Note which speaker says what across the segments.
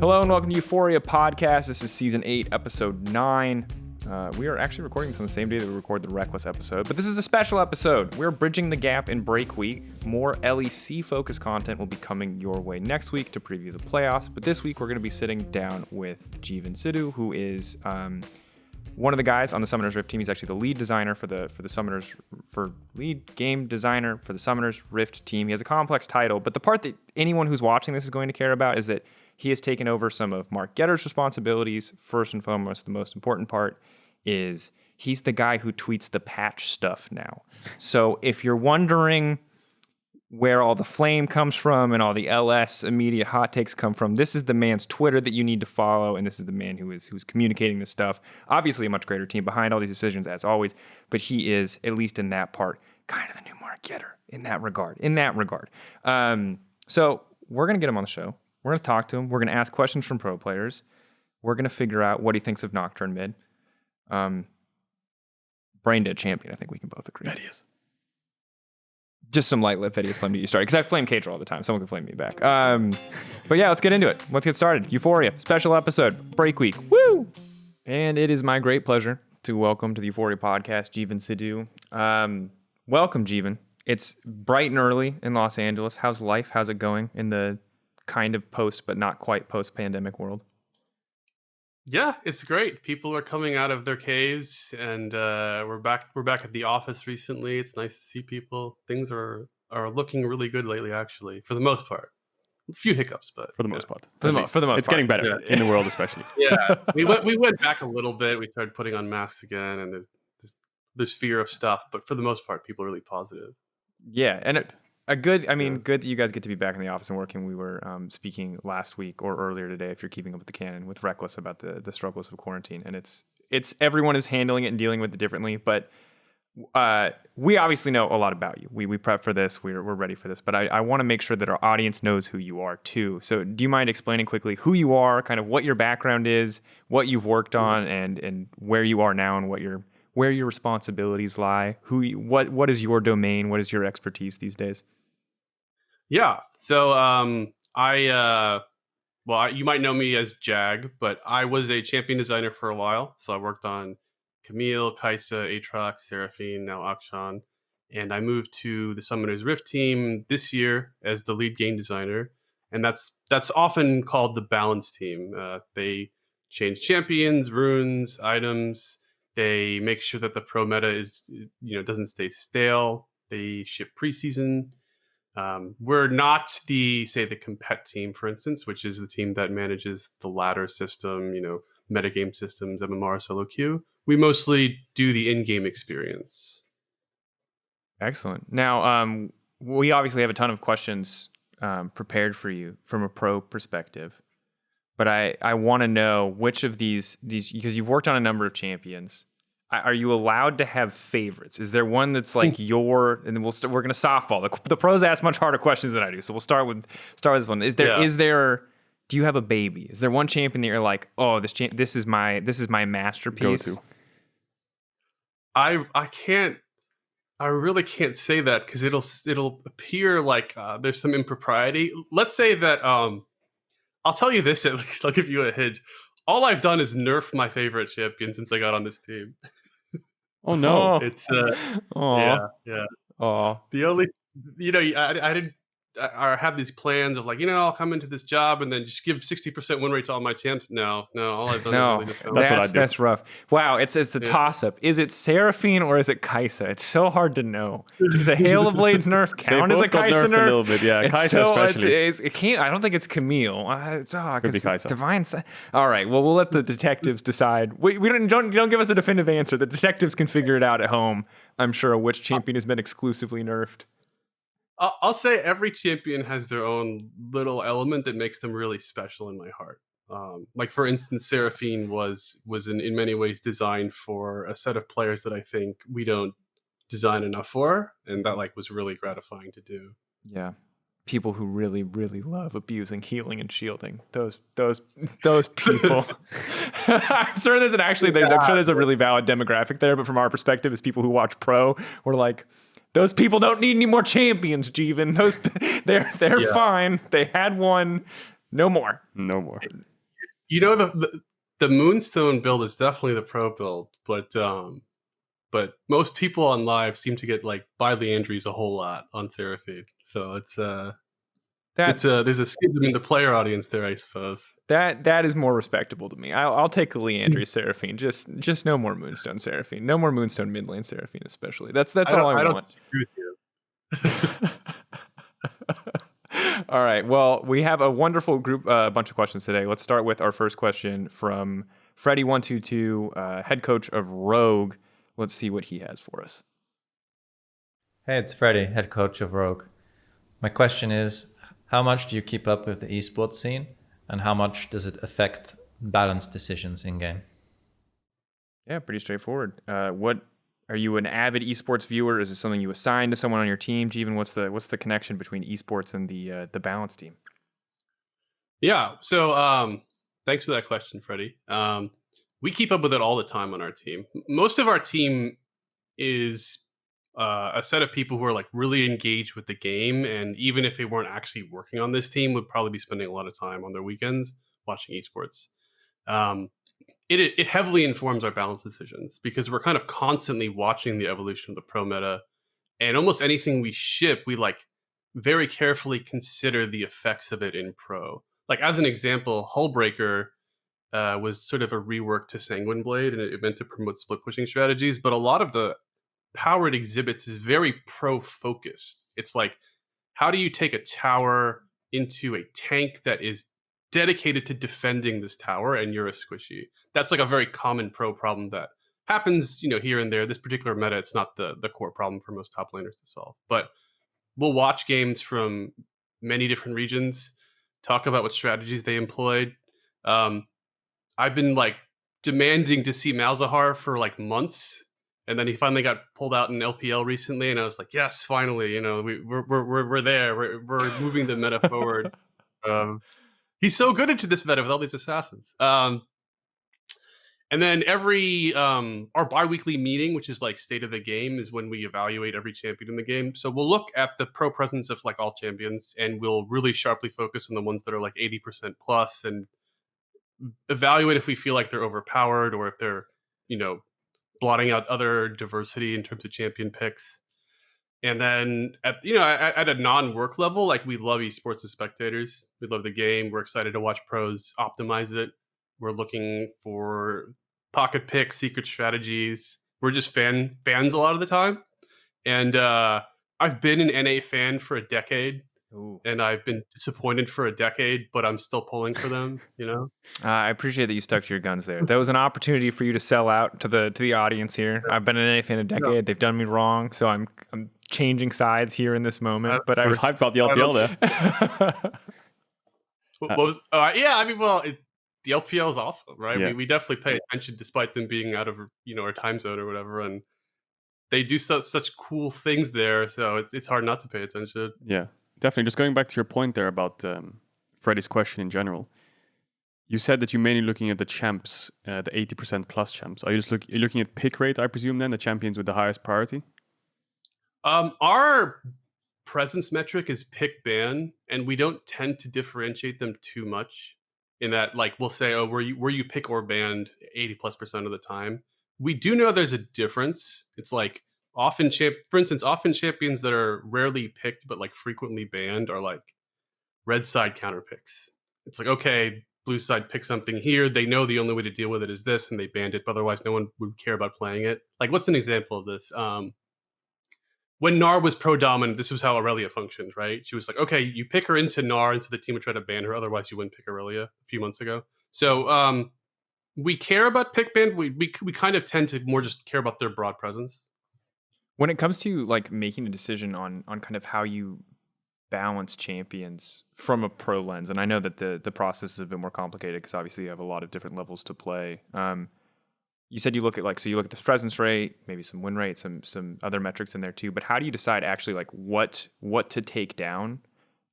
Speaker 1: Hello and welcome to EUphoria Podcast. This is Season 8, Episode 9. We are actually recording this on the same day that we record the Reckless episode, but this is a special episode. We're bridging the gap in break week. More LEC-focused content will be coming your way next week to preview the playoffs, but this week we're going to be sitting down with Jeevun Sidhu, who is one of the guys on the Summoners Rift team. He's actually the lead designer for the Summoners, lead game designer for the Summoners Rift team. He has a complex title, but the part that anyone who's watching this is going to care about is that he has taken over some of Mark Getter's responsibilities. First and foremost, the most important part is he's the guy who tweets the patch stuff now. So if you're wondering where all the flame comes from and all the LS immediate hot takes come from, this is the man's Twitter that you need to follow, and this is the man who's communicating this stuff. Obviously a much greater team behind all these decisions as always, but he is, at least in that part, kind of the new Mark Getter in that regard. So we're going to get him on the show. We're going to talk to him. We're going to ask questions from pro players. We're going to figure out what he thinks of Nocturne mid. Brain dead champion, I think we can both agree.
Speaker 2: That is.
Speaker 1: Just some light lip videos flame to you start, because I flame Kadra all the time. Someone can flame me back. But yeah, let's get into it. Let's get started. EUphoria, special episode, break week. Woo! And it is my great pleasure to welcome to the EUphoria podcast, Jeevun Sidhu. Welcome, Jeevun. It's bright and early in Los Angeles. How's life? How's it going in the kind of post, but not quite post-pandemic world?
Speaker 2: Yeah, it's great. People are coming out of their caves, and we're back at the office recently. It's nice to see people. Things are looking really good lately, actually, for the most part. A few hiccups, but
Speaker 1: for the most part, it's getting better in the world, especially.
Speaker 2: Yeah, we went back a little bit. We started putting on masks again, and there's fear of stuff, but for the most part, people are really positive.
Speaker 1: Yeah, and good that you guys get to be back in the office and working. We were speaking last week or earlier today, if you're keeping up with the canon, with Reckless about the struggles of quarantine, and it's everyone is handling it and dealing with it differently. But we obviously know a lot about you. We prep for this. We're ready for this. But I want to make sure that our audience knows who you are too. So do you mind explaining quickly who you are, kind of what your background is, what you've worked on, and where you are now, and where your responsibilities lie? What is your domain? What is your expertise these days?
Speaker 2: Yeah. So you might know me as Jag, but I was a champion designer for a while. So I worked on Camille, Kaisa, Aatrox, Seraphine, now Akshan. And I moved to the Summoners Rift team this year as the lead game designer. And that's often called the balance team. They change champions, runes, items. They make sure that the pro meta doesn't stay stale. They ship preseason. We're not the compet team, for instance, which is the team that manages the ladder system, metagame systems, MMR, solo queue. We mostly do the in-game experience.
Speaker 1: Excellent. Now, we obviously have a ton of questions prepared for you from a pro perspective, but I want to know which of these, because you've worked on a number of champions. Are you allowed to have favorites? Is there one that's like and then we're going to softball. The pros ask much harder questions than I do, so we'll start with this one. Is there? Do you have a baby? Is there one champion that you're like, oh, this is my masterpiece?
Speaker 2: Go to. I really can't say that because it'll appear like there's some impropriety. Let's say that I'll tell you this at least. I'll give you a hint. All I've done is nerf my favorite champion since I got on this team.
Speaker 1: Oh no!
Speaker 2: It's yeah.
Speaker 1: Oh,
Speaker 2: the only I didn't. I have these plans of I'll come into this job and then just give 60% win rate to all my champs. No, all I've done is really just
Speaker 1: that's what I do. That's rough. Wow, it's a toss up. Is it Seraphine or is it Kaisa? It's so hard to know. Does a Hail of Blades nerf count as a Kaisa nerf?
Speaker 2: A little bit, yeah. Kaisa especially.
Speaker 1: It can't. I don't think it's Camille.
Speaker 2: Could be Kaisa.
Speaker 1: Divine. All right. Well, we'll let the detectives decide. We don't give us a definitive answer. The detectives can figure it out at home. I'm sure which champion has been exclusively nerfed.
Speaker 2: I'll say every champion has their own little element that makes them really special in my heart. For instance, Seraphine was in many ways designed for a set of players that I think we don't design enough for, and that was really gratifying to do.
Speaker 1: Yeah, people who really, really love abusing healing and shielding. Those people. I'm sure there's a really valid demographic there, but from our perspective as people who watch pro, we're like, those people don't need any more champions, Jeevun. They're fine. They had one. No more.
Speaker 2: The Moonstone build is definitely the pro build, but most people on live seem to get like bodily injuries a whole lot on Seraphine. So there's a schism in the player audience there, I suppose.
Speaker 1: That is more respectable to me. I'll take a Leandry Seraphine. Just no more Moonstone Seraphine. No more Moonstone mid lane Seraphine, especially. That's all I want.
Speaker 2: I don't disagree with you.
Speaker 1: All right. Well, we have a wonderful bunch of questions today. Let's start with our first question from Freddy122, head coach of Rogue. Let's see what he has for us.
Speaker 3: Hey, it's Freddy, head coach of Rogue. My question is, how much do you keep up with the esports scene, and how much does it affect balance decisions in game?
Speaker 1: Yeah, pretty straightforward. What are you, an avid esports viewer? Is it something you assign to someone on your team? Jeevun, what's the connection between esports and the balance team?
Speaker 2: Yeah. So thanks for that question, Freddie. We keep up with it all the time on our team. Most of our team is a set of people who are like really engaged with the game, and even if they weren't actually working on this team, would probably be spending a lot of time on their weekends watching esports. It heavily informs our balance decisions because we're kind of constantly watching the evolution of the pro meta, and almost anything we ship, we like very carefully consider the effects of it in pro. Like as an example, Hullbreaker was sort of a rework to Sanguine Blade, and it meant to promote split pushing strategies. But a lot of the powered exhibits is very pro focused. It's like, how do you take a tower into a tank that is dedicated to defending this tower, and you're a squishy? That's like a very common pro problem that happens, here and there. This particular meta, it's not the core problem for most top laners to solve. But we'll watch games from many different regions, talk about what strategies they employed. I've been like demanding to see Malzahar for like months, and then he finally got pulled out in LPL recently, and I was like, yes, finally, we're there, we're moving the meta forward. He's so good into this meta with all these assassins. And then every our bi-weekly meeting, which is like state of the game, is when we evaluate every champion in the game. So we'll look at the pro presence of like all champions, and we'll really sharply focus on the ones that are like 80% plus, and evaluate if we feel like they're overpowered or if they're, blotting out other diversity in terms of champion picks. And then at a non-work level, like we love esports as spectators. We love the game. We're excited to watch pros optimize it. We're looking for pocket picks, secret strategies. We're just fans a lot of the time. And I've been an NA fan for a decade. Ooh. And I've been disappointed for a decade, but I'm still pulling for them,
Speaker 1: I appreciate that you stuck to your guns there. That was an opportunity for you to sell out to the audience here. I've been an NA fan a decade. Yeah. They've done me wrong, so I'm changing sides here in this moment. But I was
Speaker 4: hyped about the LPL
Speaker 2: there. The LPL is awesome, right? Yeah. We definitely pay attention despite them being out of our time zone or whatever, and they do such cool things there. So it's hard not to pay attention.
Speaker 4: Yeah. Definitely. Just going back to your point there about Freddie's question in general. You said that you're mainly looking at the champs, the 80% plus champs. Are you just looking at pick rate, I presume, then, the champions with the highest priority?
Speaker 2: Our presence metric is pick ban, and we don't tend to differentiate them too much in that, like, we'll say, oh, were you pick or banned 80+% of the time. We do know there's a difference. It's like, often champions that are rarely picked but like frequently banned are like red side counter picks. It's like, okay, blue side pick something here, they know the only way to deal with it is this, and they banned it, but otherwise no one would care about playing it. Like, what's an example of this? When Gnar was pro dominant, this was how Aurelia functioned, right? She was like, okay, you pick her into Gnar, and so the team would try to ban her, otherwise you wouldn't pick Aurelia a few months ago. So we care about pick ban. We kind of tend to more just care about their broad presence.
Speaker 1: When it comes to like making a decision on kind of how you balance champions from a pro lens, and I know that the process is a bit more complicated because obviously you have a lot of different levels to play. You said you look at the presence rate, maybe some win rate, some other metrics in there too. But how do you decide actually like what to take down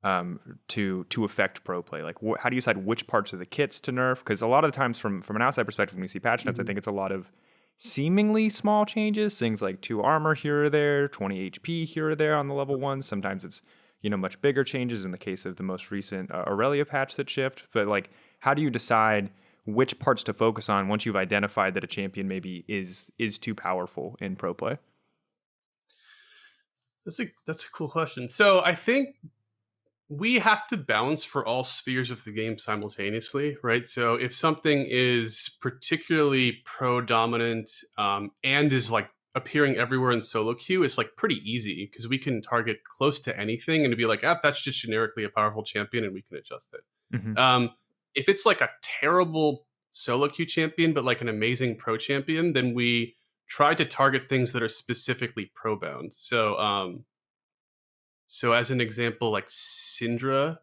Speaker 1: to affect pro play? Like how do you decide which parts of the kits to nerf? Because a lot of the times from an outside perspective, when we see patch notes, I think it's a lot of seemingly small changes, things like 2 armor here or there, 20 HP here or there on the level 1. Sometimes it's, much bigger changes in the case of the most recent Aurelia patch that shift. But like, how do you decide which parts to focus on once you've identified that a champion maybe is too powerful in pro play?
Speaker 2: That's a cool question. So I think we have to balance for all spheres of the game simultaneously, right? So if something is particularly pro dominant and is like appearing everywhere in solo queue, it's like pretty easy because we can target close to anything and be like, that's just generically a powerful champion, and we can adjust it.
Speaker 1: Mm-hmm.
Speaker 2: If it's like a terrible solo queue champion but like an amazing pro champion, then we try to target things that are specifically pro bound. So as an example, like Syndra,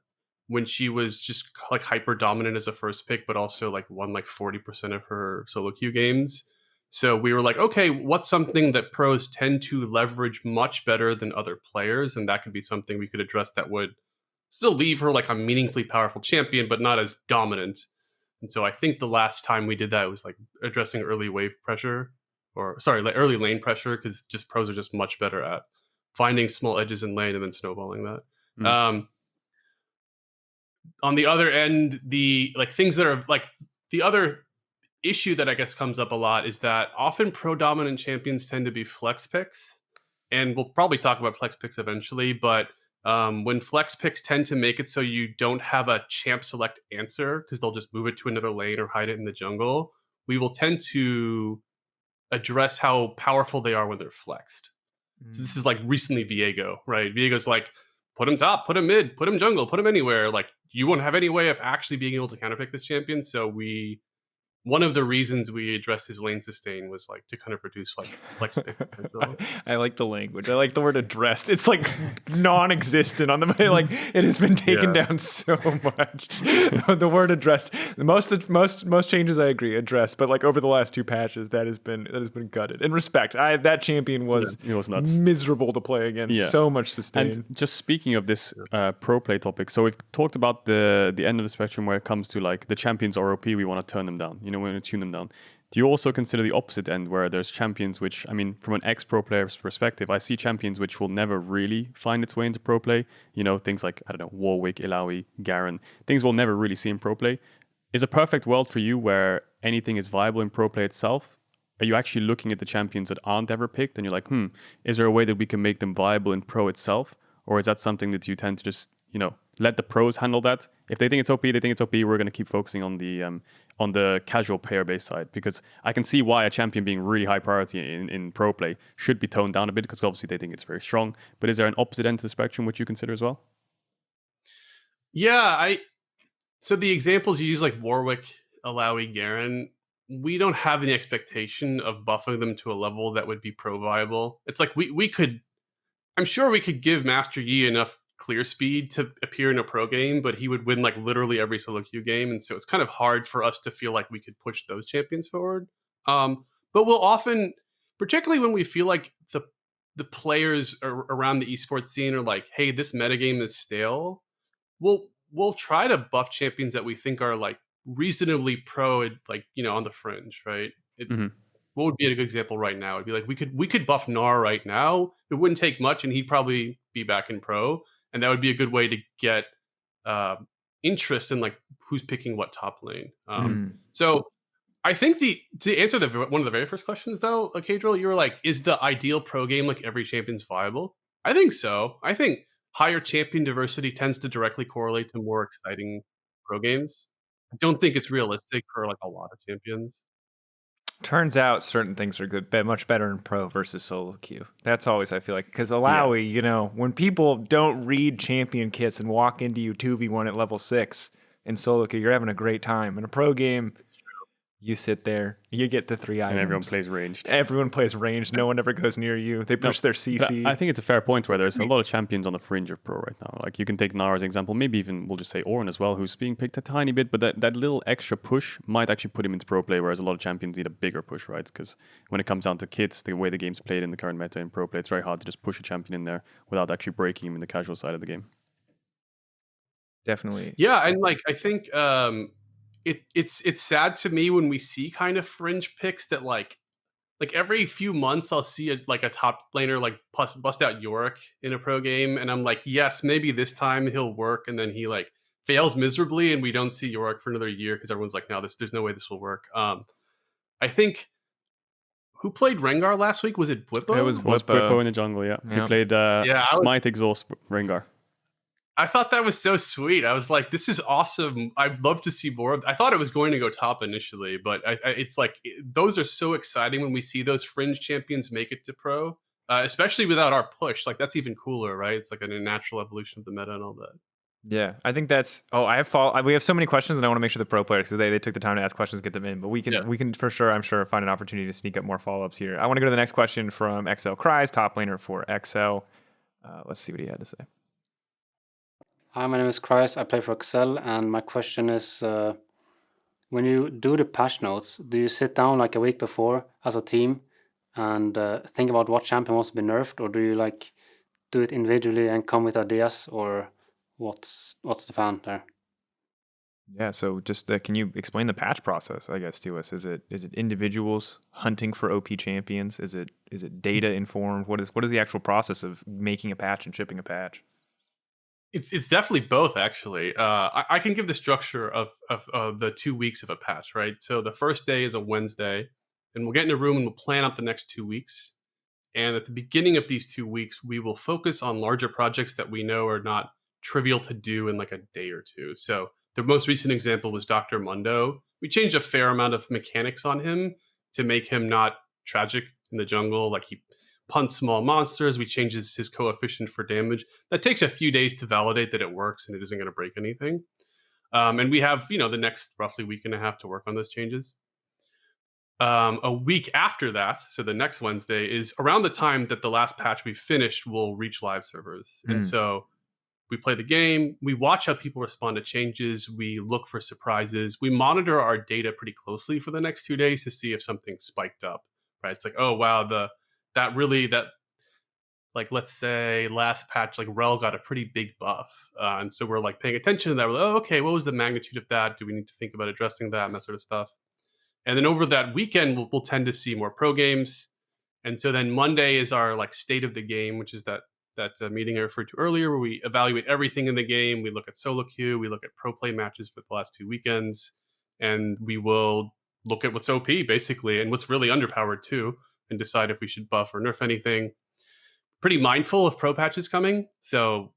Speaker 2: when she was just like hyper dominant as a first pick, but also like won like 40% of her solo queue games. So we were like, okay, what's something that pros tend to leverage much better than other players? And that could be something we could address that would still leave her like a meaningfully powerful champion, but not as dominant. And so I think the last time we did that was like addressing early wave pressure, like early lane pressure, because just pros are just much better at finding small edges in lane and then snowballing that. On the other end, the like things that are like the other issue that I guess comes up a lot is that often pro dominant champions tend to be flex picks, and we'll probably talk about flex picks eventually. But when flex picks tend to make it so you don't have a champ select answer because they'll just move it to another lane or hide it in the jungle, we will tend to address how powerful they are when they're flexed. So this is like recently Viego, right? Viego's like, put him top, put him mid, put him jungle, put him anywhere. Like, you won't have any way of actually being able to counterpick this champion. So one of the reasons we addressed his lane sustain was like to kind of reduce like flex pick potential.
Speaker 1: I like the language. I like the word addressed. It's like non-existent on the like it has been taken down so much. The word addressed. Most changes I agree addressed, but like over the last 2 patches that has been gutted. In respect, that champion was
Speaker 4: it was nuts.
Speaker 1: Miserable to play against.
Speaker 4: Yeah.
Speaker 1: So much sustain.
Speaker 4: And just speaking of this pro play topic, so we've talked about the end of the spectrum where it comes to like the champions are OP, we want to turn them down. We want to tune them down. Do you also consider the opposite end where there's champions which, I mean, from an ex-pro player's perspective, I see champions which will never really find its way into pro play. Things like, I don't know, Warwick, Illaoi, Garen, things we'll never really see in pro play. Is a perfect world for you where anything is viable in pro play itself? Are you actually looking at the champions that aren't ever picked and you're like, is there a way that we can make them viable in pro itself? Or is that something that you tend to just, let the pros handle that? If they think it's OP, they think it's OP. We're going to keep focusing on the casual player-based side, because I can see why a champion being really high priority in pro play should be toned down a bit, because obviously they think it's very strong. But is there an opposite end to the spectrum which you consider as well?
Speaker 2: Yeah, so the examples you use like Warwick, Illaoi, Garen, we don't have any expectation of buffing them to a level that would be pro viable. It's like I'm sure we could give Master Yi enough clear speed to appear in a pro game, but he would win like literally every solo queue game, and so it's kind of hard for us to feel like we could push those champions forward. But we'll often, particularly when we feel like the players around the esports scene are like, hey, this metagame is stale, we'll try to buff champions that we think are like reasonably pro, like on the fringe, right? What would be a good example right now? It'd be like we could buff Gnar right now. It wouldn't take much, and he'd probably be back in pro. And that would be a good way to get interest in like who's picking what top lane. So I think to answer one of the very first questions though, Cadril, you were like, is the ideal pro game like every champion's viable? I think so. I think higher champion diversity tends to directly correlate to more exciting pro games. I don't think it's realistic for like a lot of champions.
Speaker 1: Turns out certain things are good, much better in pro versus solo queue. That's always, I feel like, because Illaoi, when people don't read champion kits and walk into you 2v1 at level 6 in solo queue, you're having a great time. In a pro game, you sit there, you get to 3 items.
Speaker 4: And everyone plays ranged.
Speaker 1: Everyone plays ranged. No one ever goes near you. They push their CC.
Speaker 4: I think it's a fair point where there's a lot of champions on the fringe of pro right now. Like you can take Gnar as an example, maybe even we'll just say Ornn as well, who's being picked a tiny bit, but that little extra push might actually put him into pro play, whereas a lot of champions need a bigger push, right? Because when it comes down to kits, the way the game's played in the current meta in pro play, it's very hard to just push a champion in there without actually breaking him in the casual side of the game.
Speaker 1: Definitely.
Speaker 2: Yeah, and like I think it's sad to me when we see kind of fringe picks that like every few months I'll see a top laner like bust out Yorick in a pro game, and I'm like, yes, maybe this time he'll work, and then he like fails miserably and we don't see Yorick for another year because everyone's like, no, there's no way this will work. I think who played Rengar last week? Was it Bwipo?
Speaker 1: It was
Speaker 4: Bwipo in the jungle, yeah. He played Smite, Exhaust, Rengar.
Speaker 2: I thought that was so sweet. I was like, this is awesome. I'd love to see more. I thought it was going to go top initially, but it's like, those are so exciting when we see those fringe champions make it to pro, especially without our push. Like, that's even cooler, right? It's like a natural evolution of the meta and all that.
Speaker 1: Yeah, I think that's. Oh, we have so many questions, and I want to make sure the pro players, because they took the time to ask questions, get them in. But we can for sure, I'm sure, find an opportunity to sneak up more follow ups here. I want to go to the next question from XL Cries, top laner for XL. Let's see what he had to say.
Speaker 5: Hi, my name is Chris. I play for Excel, and my question is, when you do the patch notes, do you sit down like a week before as a team and think about what champion wants to be nerfed, or do you like do it individually and come with ideas, or what's the plan there?
Speaker 1: Yeah, so just can you explain the patch process, I guess, to us? Is it individuals hunting for OP champions? Is it data informed? What is the actual process of making a patch and shipping a patch?
Speaker 2: It's definitely both, actually. I can give the structure of the 2 weeks of a patch, right? So the first day is a Wednesday, and we'll get in a room and we'll plan out the next 2 weeks. And at the beginning of these 2 weeks, we will focus on larger projects that we know are not trivial to do in like a day or two. So the most recent example was Dr. Mundo. We changed a fair amount of mechanics on him to make him not tragic in the jungle. Like, he punts small monsters. We changed his coefficient for damage. That takes a few days to validate that it works and it isn't going to break anything. And we have, the next roughly week and a half to work on those changes. A week after that, so the next Wednesday, is around the time that the last patch we finished will reach live servers. And so we play the game, we watch how people respond to changes, we look for surprises, we monitor our data pretty closely for the next 2 days to see if something spiked up, right? It's like, oh, wow, like, let's say last patch, like Rel got a pretty big buff. And so we're like paying attention to that. We're like, oh, okay, what was the magnitude of that? Do we need to think about addressing that and that sort of stuff? And then over that weekend, we'll tend to see more pro games. And so then Monday is our like state of the game, which is that meeting I referred to earlier, where we evaluate everything in the game. We look at solo queue, we look at pro play matches for the last 2 weekends, and we will look at what's OP basically and what's really underpowered too, and decide if we should buff or nerf anything. Pretty mindful of pro patches coming. So,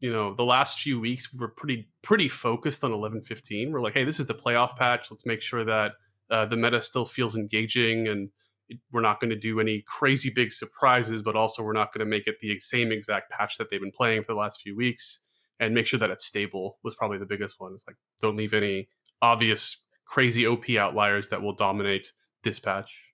Speaker 2: the last few weeks we were pretty focused on 11-15. We're like, hey, this is the playoff patch. Let's make sure that the meta still feels engaging, and we're not going to do any crazy big surprises, but also we're not going to make it the same exact patch that they've been playing for the last few weeks, and make sure that it's stable was probably the biggest one. It's like, don't leave any obvious crazy OP outliers that will dominate this patch.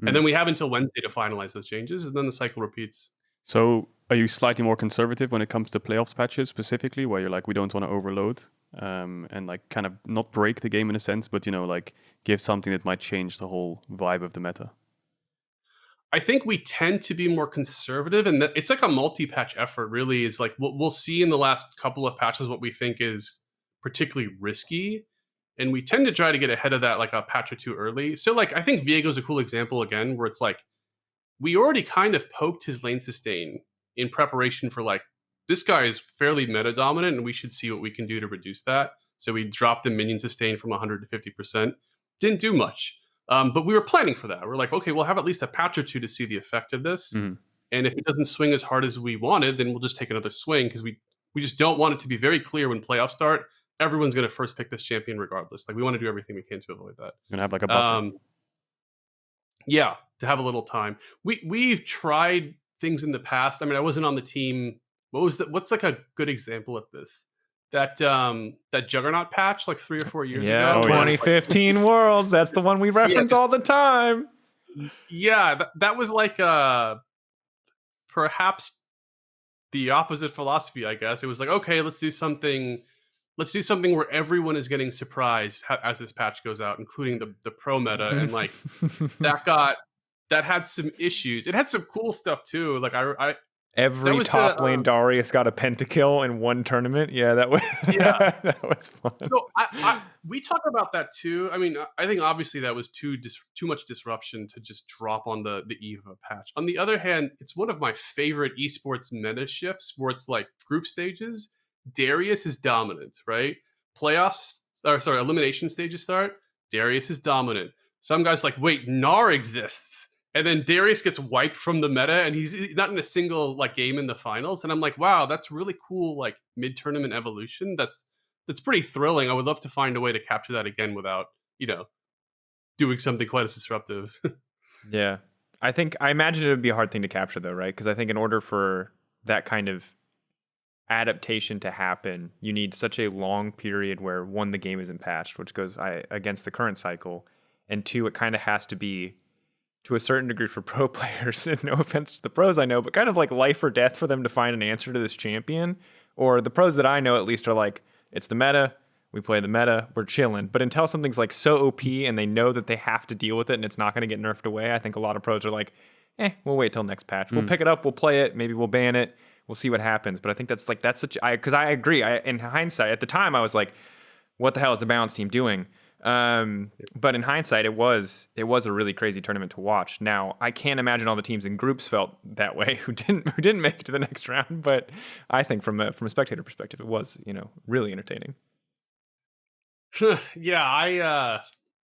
Speaker 2: And then we have until Wednesday to finalize those changes, and then the cycle repeats.
Speaker 4: So are you slightly more conservative when it comes to playoffs patches specifically, where you're like, we don't want to overload and like kind of not break the game in a sense, but, like give something that might change the whole vibe of the meta?
Speaker 2: I think we tend to be more conservative, and it's like a multi-patch effort, really. Is like we'll see in the last couple of patches what we think is particularly risky, and we tend to try to get ahead of that like a patch or two early. So like I think Viego's a cool example again, where it's like we already kind of poked his lane sustain in preparation for like, this guy is fairly meta dominant and we should see what we can do to reduce that. So we dropped the minion sustain from 100 to 50%. Didn't do much. But we were planning for that. We're like, okay, we'll have at least a patch or two to see the effect of this. And if it doesn't swing as hard as we wanted, then we'll just take another swing, because we just don't want it to be very clear when playoffs start, everyone's going to first pick this champion regardless. Like, we want to do everything we can to avoid that.
Speaker 4: You're going to have like a buffer.
Speaker 2: Yeah, to have a little time. We've tried things in the past. I mean, I wasn't on the team. What's like a good example of this? That Juggernaut patch like 3 or 4 years ago.
Speaker 1: 2015 Worlds. That's the one we reference all the time.
Speaker 2: Yeah, that was like perhaps the opposite philosophy, I guess. It was like, okay, let's do something where everyone is getting surprised as this patch goes out, including the pro meta. And like that had some issues. It had some cool stuff too. Like
Speaker 1: every top lane Darius got a pentakill in one tournament. Yeah, that was that was fun.
Speaker 2: So we talk about that too. I mean, I think obviously that was too much disruption to just drop on the eve of a patch. On the other hand, it's one of my favorite esports meta shifts, where it's like group stages. Darius is dominant, right? Elimination stages start, Darius is dominant. Some guys like, wait, Gnar exists. And then Darius gets wiped from the meta and he's not in a single like game in the finals. And I'm like, wow, that's really cool, like mid-tournament evolution. That's pretty thrilling. I would love to find a way to capture that again without, doing something quite as disruptive.
Speaker 1: Yeah. I imagine it would be a hard thing to capture though, right? Because I think in order for that kind of adaptation to happen, you need such a long period where one, the game isn't patched, which goes against the current cycle, and two, it kind of has to be to a certain degree for pro players, and no offense to the pros I know, but kind of like life or death for them to find an answer to this champion. Or the pros that I know at least are like, it's the meta, we play the meta, we're chilling. But until something's like so OP and they know that they have to deal with it and it's not going to get nerfed away, I think a lot of pros are like, we'll wait till next patch. We'll pick it up, we'll play it, maybe we'll ban it, we'll see what happens. But I think that's because I agree. In hindsight, at the time I was like, what the hell is the balance team doing? But in hindsight, it was a really crazy tournament to watch. Now, I can't imagine all the teams in groups felt that way who didn't make it to the next round. But I think from a spectator perspective, it was really entertaining.
Speaker 2: Yeah,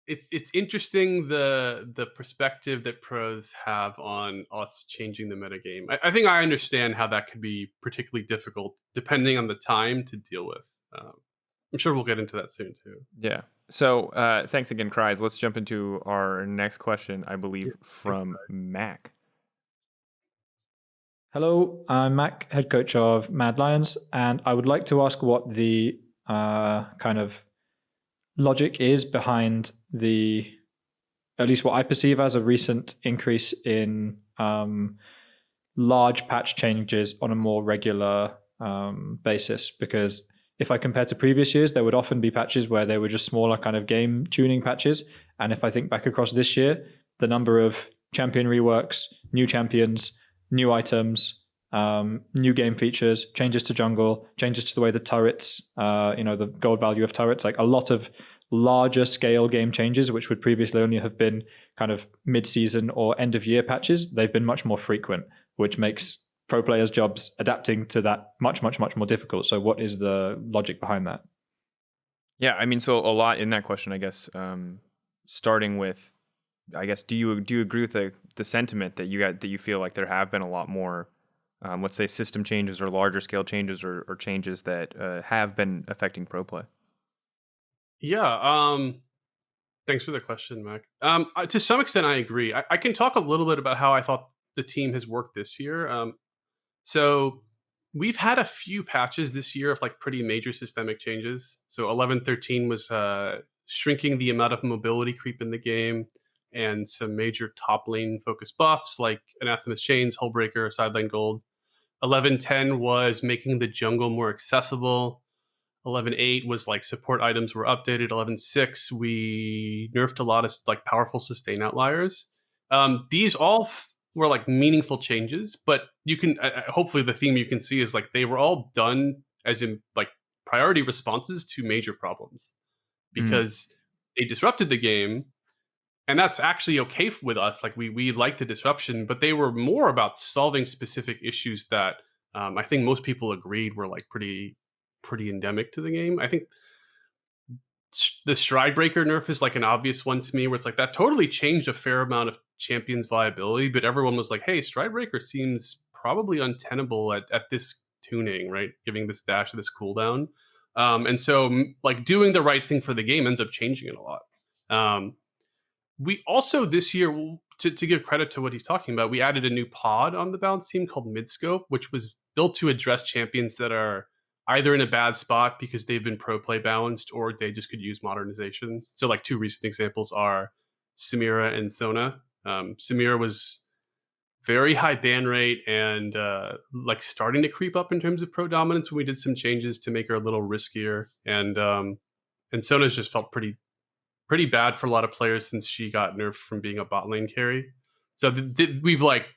Speaker 2: it's interesting the perspective that pros have on us changing the metagame. I think I understand how that could be particularly difficult depending on the time to deal with. I'm sure we'll get into that soon too.
Speaker 1: Yeah. So thanks again, Cries. Let's jump into our next question, I believe, from Mac.
Speaker 6: Hello, I'm Mac, head coach of Mad Lions, and I would like to ask what the kind of logic is behind at least what I perceive as a recent increase in large patch changes on a more regular basis. Because if I compare to previous years, there would often be patches where they were just smaller kind of game tuning patches. And if I think back across this year, the number of champion reworks, new champions, new items, new game features, changes to jungle, changes to the way the turrets, the gold value of turrets, like a lot of larger scale game changes, which would previously only have been kind of mid-season or end of year patches, they've been much more frequent, which makes pro players' jobs adapting to that much, much, much more difficult. So what is the logic behind that?
Speaker 1: Yeah, I mean, so a lot in that question, I guess, starting with, I guess, do you agree with the sentiment that you feel like there have been a lot more, let's say, system changes or larger scale changes or changes that have been affecting pro play?
Speaker 2: Yeah, thanks for the question, Mac. To some extent, I agree. I can talk a little bit about how I thought the team has worked this year. So we've had a few patches this year of like pretty major systemic changes. So 11-13 was shrinking the amount of mobility creep in the game, and some major top lane focused buffs like Anathema's Chains, Hullbreaker, Sideline Gold. 11-10 was making the jungle more accessible. 11.8 was like support items were updated. 11.6 we nerfed a lot of like powerful sustain outliers. These all were like meaningful changes, but you can hopefully the theme you can see is like they were all done as in like priority responses to major problems because they disrupted the game, and that's actually okay with us. Like we like the disruption, but they were more about solving specific issues that I think most people agreed were like pretty endemic to the game. I think the Stridebreaker nerf is like an obvious one to me, where it's like that totally changed a fair amount of champions viability, but everyone was like, hey, Stridebreaker seems probably untenable at this tuning, right? Giving this dash, this cooldown. And so like doing the right thing for the game ends up changing it a lot. We also this year, to give credit to what he's talking about, we added a new pod on the balance team called Midscope, which was built to address champions that are either in a bad spot because they've been pro play balanced or they just could use modernization. So like two recent examples are Samira and Sona. Samira was very high ban rate and like starting to creep up in terms of pro dominance when we did some changes to make her a little riskier. And Sona's just felt pretty bad for a lot of players since she got nerfed from being a bot lane carry. So we've like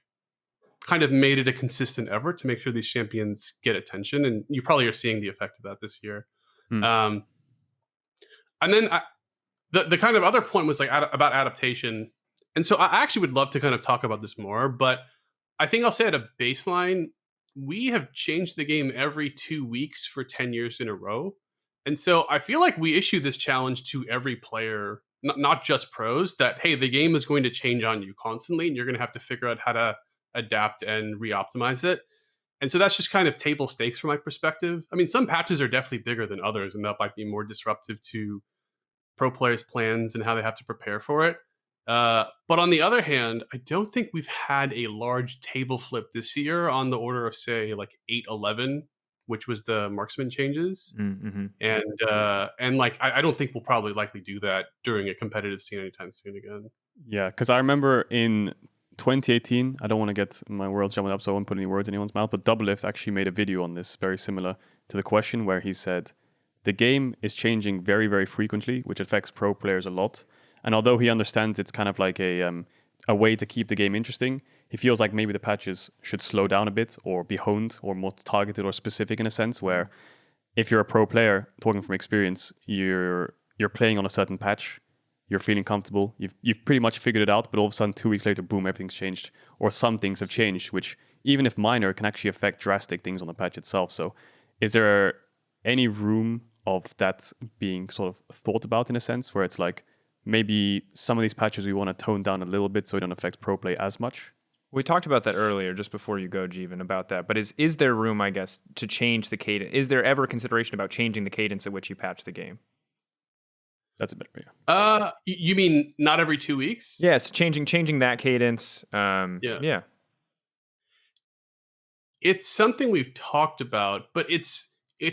Speaker 2: kind of made it a consistent effort to make sure these champions get attention, and you probably are seeing the effect of that this year. And then the kind of other point was like about adaptation, and so I actually would love to kind of talk about this more, but I think I'll say at a baseline, we have changed the game every 2 weeks for 10 years in a row. And so I feel like we issue this challenge to every player, not just pros, that, hey, the game is going to change on you constantly and you're going to have to figure out how to adapt and re-optimize it. And so that's just kind of table stakes from my perspective. I mean, some patches are definitely bigger than others, and that might be more disruptive to pro players' plans and how they have to prepare for it. But on the other hand, I don't think we've had a large table flip this year on the order of, say, like 8-11, which was the marksman changes.
Speaker 1: Mm-hmm.
Speaker 2: And like I don't think we'll probably likely do that during a competitive scene anytime soon again.
Speaker 4: Yeah, because I remember in 2018, I don't want to get my words jumbled up, so I won't put any words in anyone's mouth, but Doublelift actually made a video on this very similar to the question, where he said, the game is changing very, very frequently, which affects pro players a lot. And although he understands it's kind of like a way to keep the game interesting, he feels like maybe the patches should slow down a bit or be honed or more targeted or specific in a sense, where if you're a pro player, talking from experience, you're playing on a certain patch, you're feeling comfortable, you've pretty much figured it out, but all of a sudden 2 weeks later, boom, everything's changed, or some things have changed, which even if minor, can actually affect drastic things on the patch itself. So is there any room of that being sort of thought about in a sense, where it's like maybe some of these patches we want to tone down a little bit so it don't affect pro play as much?
Speaker 1: We talked about that earlier, just before you go, Jeevun, about that. But is there room, I guess, to change the cadence? Is there ever consideration about changing the cadence at which you patch the game?
Speaker 4: That's a better,
Speaker 2: yeah. You mean not every 2 weeks?
Speaker 1: Yes, changing that cadence. Yeah.
Speaker 2: It's something we've talked about, but it's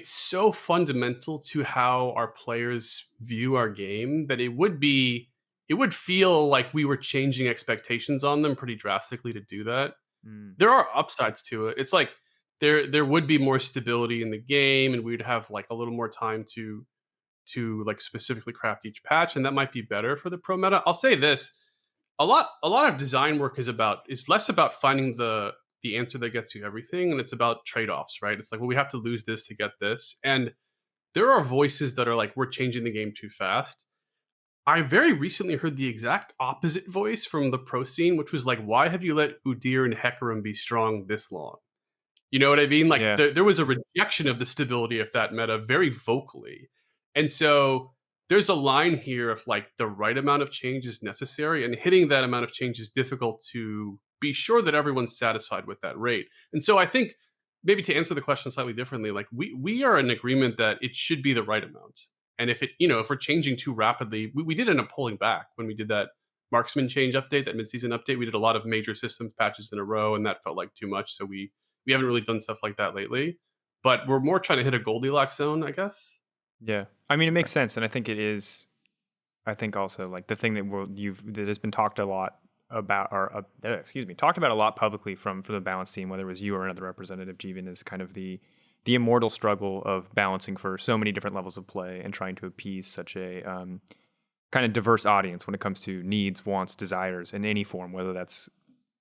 Speaker 2: so fundamental to how our players view our game that it would feel like we were changing expectations on them pretty drastically to do that. There are upsides to it. It's like there would be more stability in the game, and we'd have like a little more time to like specifically craft each patch, and that might be better for the pro meta. I'll say this: a lot of design work is less about finding the answer that gets you everything, and it's about trade-offs, right? It's like, well, we have to lose this to get this, and there are voices that are like, we're changing the game too fast. I very recently heard the exact opposite voice from the pro scene, which was like, why have you let Udyr and Hecarim be strong this long? You know what I mean? Like, there was a rejection of the stability of that meta very vocally. And so there's a line here of like the right amount of change is necessary, and hitting that amount of change is difficult to be sure that everyone's satisfied with that rate. And so I think, maybe to answer the question slightly differently, like we are in agreement that it should be the right amount. And if if we're changing too rapidly, we did end up pulling back when we did that marksman change update, that mid-season update. We did a lot of major systems patches in a row, and that felt like too much. So we haven't really done stuff like that lately. But we're more trying to hit a Goldilocks zone, I guess.
Speaker 1: Yeah, I mean, it makes sense, and I think it is. I think also like the thing that has been talked a lot about, or talked about a lot publicly from the balance team, whether it was you or another representative, Jeevun, is kind of the immortal struggle of balancing for so many different levels of play and trying to appease such a kind of diverse audience when it comes to needs, wants, desires in any form, whether that's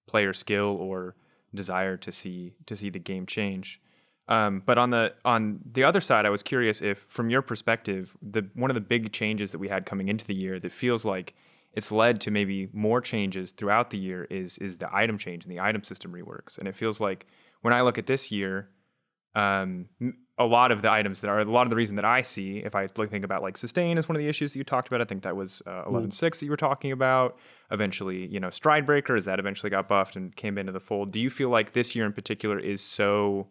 Speaker 1: player skill or desire to see the game change. But on the other side, I was curious if, from your perspective, one of the big changes that we had coming into the year that feels like it's led to maybe more changes throughout the year is the item change and the item system reworks. And it feels like when I look at this year, a lot of the items a lot of the reason that I see, if I think about like sustain is one of the issues that you talked about. I think that was 11.6 that you were talking about. Eventually, Stride Breaker, as that eventually got buffed and came into the fold. Do you feel like this year in particular is so,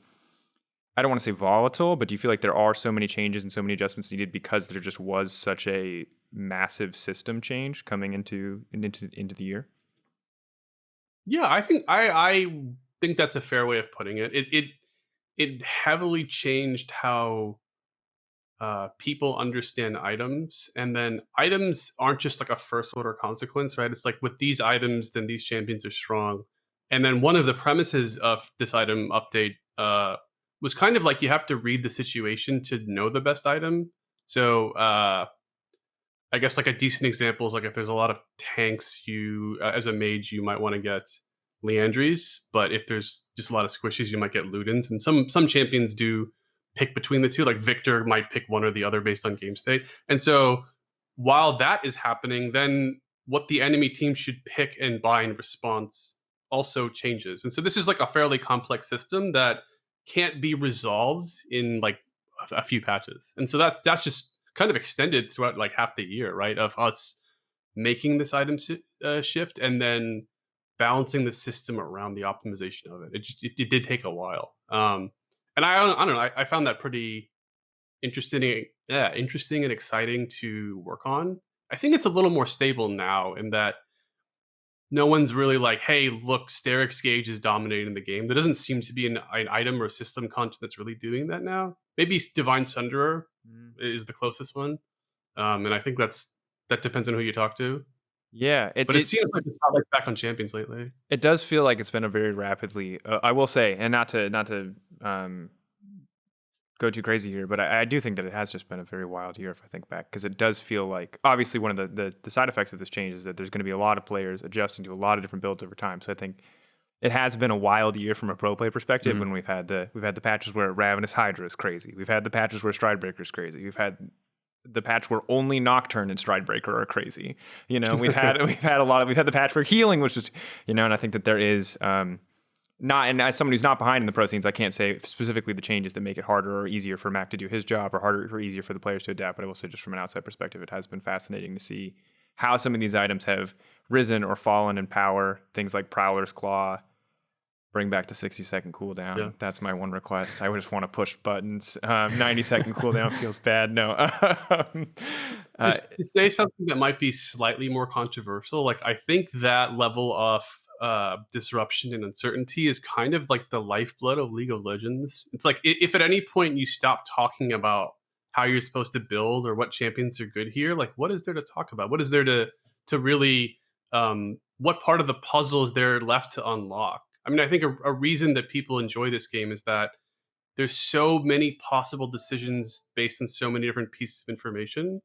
Speaker 1: I don't want to say volatile, but do you feel like there are so many changes and so many adjustments needed because there just was such a massive system change coming into the year?
Speaker 2: Yeah, I think that's a fair way of putting it. It heavily changed how people understand items, and then items aren't just like a first order consequence, right? It's like, with these items, then these champions are strong. And then one of the premises of this item update was kind of like, you have to read the situation to know the best item. So I guess like a decent example is like, if there's a lot of tanks, you as a mage, you might want to get Leandries, but if there's just a lot of squishes, you might get Ludens. And some champions do pick between the two. Like Victor might pick one or the other based on game state. And so while that is happening, then what the enemy team should pick and buy in response also changes. And so this is like a fairly complex system that can't be resolved in like a few patches. And so that's just kind of extended throughout like half the year, right? Of us making this item shift and then balancing the system around the optimization of it. It did take a while. And I don't know. I found that pretty interesting. Yeah, interesting and exciting to work on. I think it's a little more stable now in that no one's really like, hey, look, Sterix Gauge is dominating the game. There doesn't seem to be an item or system content that's really doing that now. Maybe Divine Sunderer is the closest one. And I think that depends on who you talk to.
Speaker 1: Yeah,
Speaker 2: But it seems like the spotlight's back on champions lately.
Speaker 1: It does feel like it's been a very rapidly. I will say, and not to go too crazy here, but I do think that it has just been a very wild year if I think back, because it does feel like obviously one of the side effects of this change is that there's going to be a lot of players adjusting to a lot of different builds over time. So I think it has been a wild year from a pro play perspective when we've had the patches where Ravenous Hydra is crazy. We've had the patches where Stridebreaker is crazy. We've had the patch where only Nocturne and Stridebreaker are crazy. You know, we've had the patch where healing was just, you know, and I think that there is not, and as someone who's not behind in the pro scenes, I can't say specifically the changes that make it harder or easier for Mac to do his job or harder or easier for the players to adapt. But I will say, just from an outside perspective, it has been fascinating to see how some of these items have risen or fallen in power. Things like Prowler's Claw, bring back the 60-second cooldown. Yeah. That's my one request. I would just want to push buttons. 90-second cooldown feels bad. No.
Speaker 2: To say something that might be slightly more controversial, like I think that level of disruption and uncertainty is kind of like the lifeblood of League of Legends. It's like if at any point you stop talking about how you're supposed to build or what champions are good here, like what is there to talk about? What is there to really what part of the puzzle is there left to unlock? I mean, I think a reason that people enjoy this game is that there's so many possible decisions based on so many different pieces of information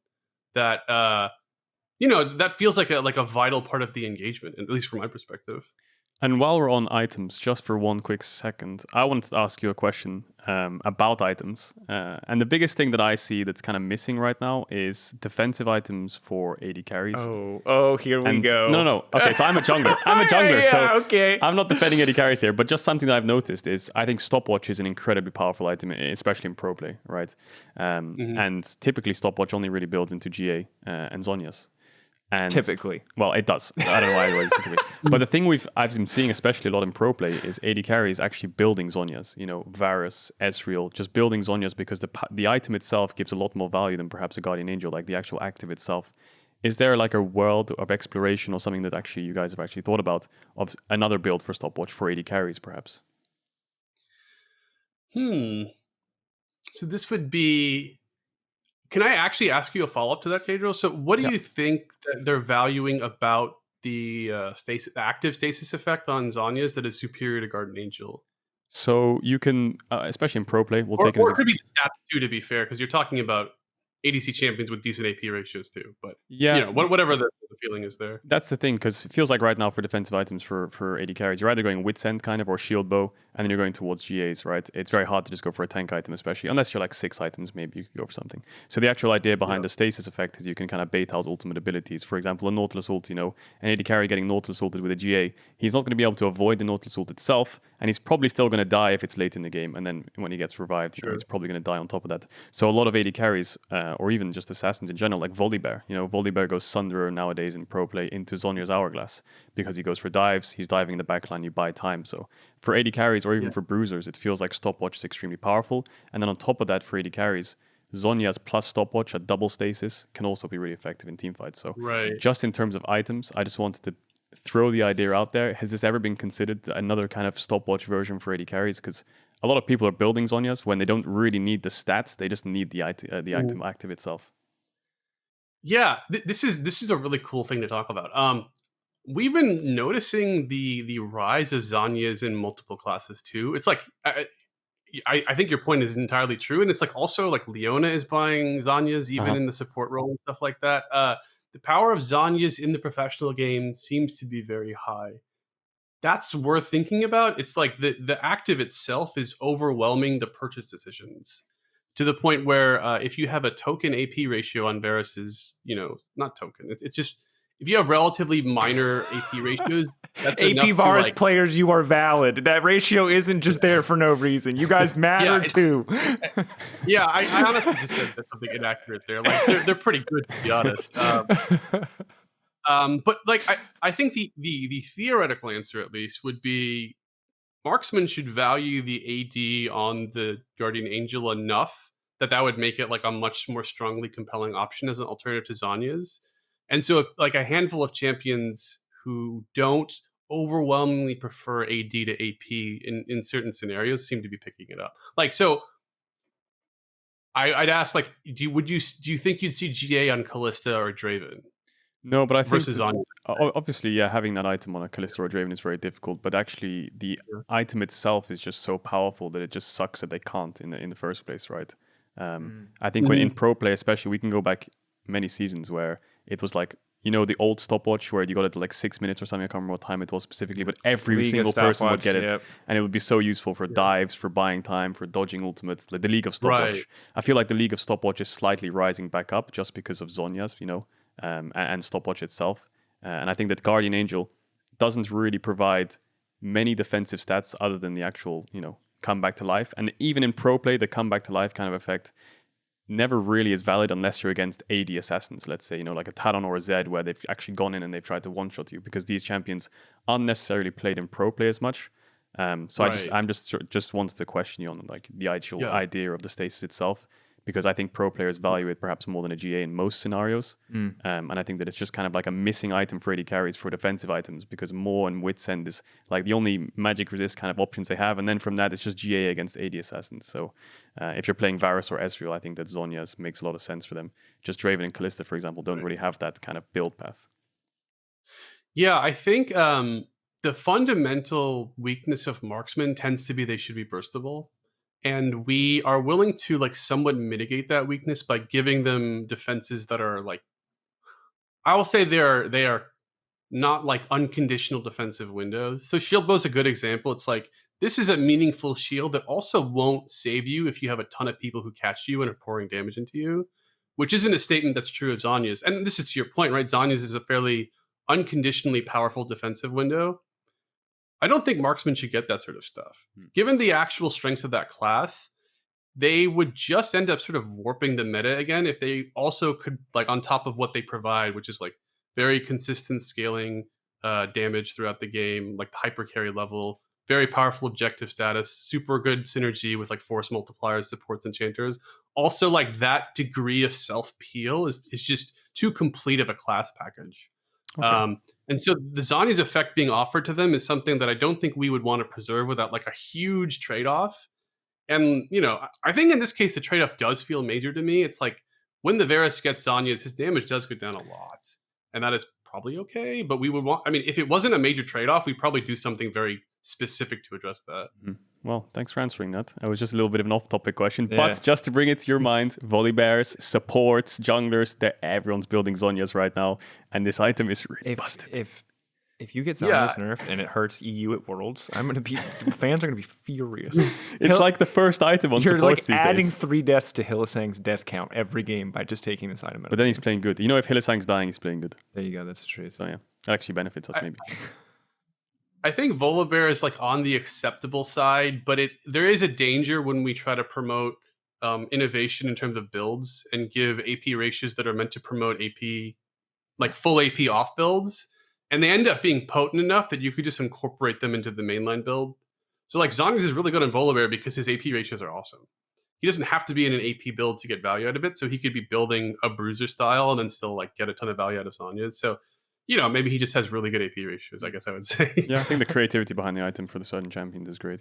Speaker 2: that that feels like a vital part of the engagement, at least from my perspective.
Speaker 4: And while we're on items, just for one quick second, I wanted to ask you a question about items. And the biggest thing that I see that's kind of missing right now is defensive items for AD carries.
Speaker 1: Oh, here we go.
Speaker 4: No. Okay, so I'm a jungler.
Speaker 1: Yeah,
Speaker 4: so
Speaker 1: okay.
Speaker 4: I'm not defending AD carries here, but just something that I've noticed is I think Stopwatch is an incredibly powerful item, especially in pro play, right? And typically Stopwatch only really builds into GA and Zhonya's. And
Speaker 1: typically,
Speaker 4: well, it does. I don't know why it was typically. But the thing I've been seeing, especially a lot in pro play, is AD carries actually building Zhonya's. You know, Varus, Ezreal, just building Zhonya's because the item itself gives a lot more value than perhaps a Guardian Angel, like the actual active itself. Is there like a world of exploration or something that actually you guys have actually thought about of another build for Stopwatch for AD carries, perhaps?
Speaker 2: So this would be. Can I actually ask you a follow-up to that, Pedro? So what do you think that they're valuing about the active stasis effect on Zhonya's that is superior to Guardian Angel?
Speaker 4: So you can, especially in pro play,
Speaker 2: or it could be the stats too, to be fair, because you're talking about ADC champions with decent AP ratios too. But whatever the feeling is there.
Speaker 4: That's the thing, because it feels like right now for defensive items for AD carries, you're either going Wit's End kind of or Shield Bow, and then you're going towards GAs, right? It's very hard to just go for a tank item, especially unless you're like 6 items, maybe you could go for something. So the actual idea behind the stasis effect is you can kind of bait out ultimate abilities. For example, a Nautilus ult, an AD carry getting Nautilus ulted with a GA, he's not going to be able to avoid the Nautilus ult itself, and he's probably still going to die if it's late in the game, and then when he gets revived, he's probably going to die on top of that. So a lot of AD carries, or even just assassins in general, like Volibear. Volibear goes Sunderer nowadays in pro play into Zhonya's Hourglass because he goes for dives, he's diving in the backline, you buy time. So for AD carries or even for bruisers, it feels like Stopwatch is extremely powerful. And then on top of that, for AD carries, Zhonya's plus Stopwatch at double stasis can also be really effective in teamfights. So just in terms of items, I just wanted to throw the idea out there. Has this ever been considered another kind of Stopwatch version for AD carries? Because a lot of people are building Zhonya's when they don't really need the stats, they just need the item active itself.
Speaker 2: Yeah, this is a really cool thing to talk about. We've been noticing the rise of Zhonya's in multiple classes too. It's like I think your point is entirely true, and it's like also like Leona is buying Zhonya's even in the support role and stuff like that. The power of Zhonya's in the professional game seems to be very high. That's worth thinking about. It's like the active itself is overwhelming the purchase decisions, to the point where if you have a token AP ratio on Varus is, not token. It's just if you have relatively minor AP ratios, that's
Speaker 1: AP
Speaker 2: enough
Speaker 1: Varus
Speaker 2: to, like,
Speaker 1: players, you are valid. That ratio isn't just there for no reason. You guys matter too.
Speaker 2: yeah. I honestly just said that's something inaccurate there. Like they're pretty good, to be honest. But like I think the theoretical answer at least would be marksman should value the AD on the Guardian Angel enough that would make it like a much more strongly compelling option as an alternative to Zhonya's. And so if like a handful of champions who don't overwhelmingly prefer AD to AP in certain scenarios seem to be picking it up. Like, so I'd ask, like, do you think you'd see GA on Kalista or Draven?
Speaker 4: No, but I think
Speaker 2: Versus on
Speaker 4: obviously, yeah, having that item on a Kalista or Draven is very difficult. But actually, the item itself is just so powerful that it just sucks that they can't in the first place, right? I think when in pro play, especially, we can go back many seasons where it was like, you know, the old stopwatch where you got it to like 6 minutes or something. I can't remember what time it was specifically, but every single person would get it, and it would be so useful for dives, for buying time, for dodging ultimates. Like the League of Stopwatch.
Speaker 2: Right.
Speaker 4: I feel like the League of Stopwatch is slightly rising back up just because of Zhonya's, you know, and Stopwatch itself. And I think that Guardian Angel doesn't really provide many defensive stats other than the actual, you know, come back to life. And even in pro play, the come back to life kind of effect never really is valid unless you're against AD assassins, let's say, you know, like a Talon or a Zed, where they've actually gone in and they've tried to one-shot you, because these champions aren't necessarily played in pro play as much. So right. I just wanted to question you on like the actual idea of the stasis itself, because I think pro players value it perhaps more than a GA in most scenarios. And I think that it's just kind of like a missing item for AD carries for defensive items, because Maw and Wit's End is like the only magic resist kind of options they have. And then from that, it's just GA against AD assassins. So if you're playing Varus or Ezreal, I think that Zhonya's makes a lot of sense for them. Just Draven and Kalista, for example, don't really have that kind of build path.
Speaker 2: Yeah, I think the fundamental weakness of marksman tends to be they should be burstable. And we are willing to like somewhat mitigate that weakness by giving them defenses that are like, I will say they are not like unconditional defensive windows. So shield bow is a good example. It's like, this is a meaningful shield that also won't save you if you have a ton of people who catch you and are pouring damage into you, which isn't a statement that's true of Zhonya's. And this is to your point, right? Zhonya's is a fairly unconditionally powerful defensive window. I don't think marksmen should get that sort of stuff. Given the actual strengths of that class, they would just end up sort of warping the meta again if they also could, like, on top of what they provide, which is like very consistent scaling damage throughout the game, like the hyper carry level, very powerful objective status, super good synergy with like force multipliers, supports, enchanters. Also, like that degree of self peel is just too complete of a class package. Okay. And so the Zhonya's effect being offered to them is something that I don't think we would want to preserve without like a huge trade-off. And, you know, I think in this case, the trade-off does feel major to me. It's like when the Varus gets Zhonya's, his damage does go down a lot. And that is probably okay. But we would want, I mean, if it wasn't a major trade-off, we'd probably do something very specific to address that.
Speaker 4: Well, thanks for answering that. It was just a little bit of an off-topic question. Yeah. But just to bring it to your mind, Volibears, supports, junglers, everyone's building Zhonya's right now. And this item is really busted.
Speaker 1: If you get Zhonya's nerfed and it hurts EU at Worlds, the fans are gonna be furious.
Speaker 4: It's like the first item on supports
Speaker 1: like
Speaker 4: these days.
Speaker 1: You're adding 3 deaths to Hylissang's death count every game by just taking this item out.
Speaker 4: But then he's playing good. You know, if Hylissang's dying, he's playing good.
Speaker 1: There you go, that's the truth.
Speaker 4: So yeah, it actually benefits us maybe.
Speaker 2: I think Volibear is like on the acceptable side, but there is a danger when we try to promote innovation in terms of builds and give AP ratios that are meant to promote AP, like full AP off builds. And they end up being potent enough that you could just incorporate them into the mainline build. So like Zhonya's is really good on Volibear because his AP ratios are awesome. He doesn't have to be in an AP build to get value out of it. So he could be building a bruiser style and then still like get a ton of value out of Zhonya's. So, you know, maybe he just has really good AP ratios, I guess I would say.
Speaker 4: Yeah, I think the creativity behind the item for the certain champion is great.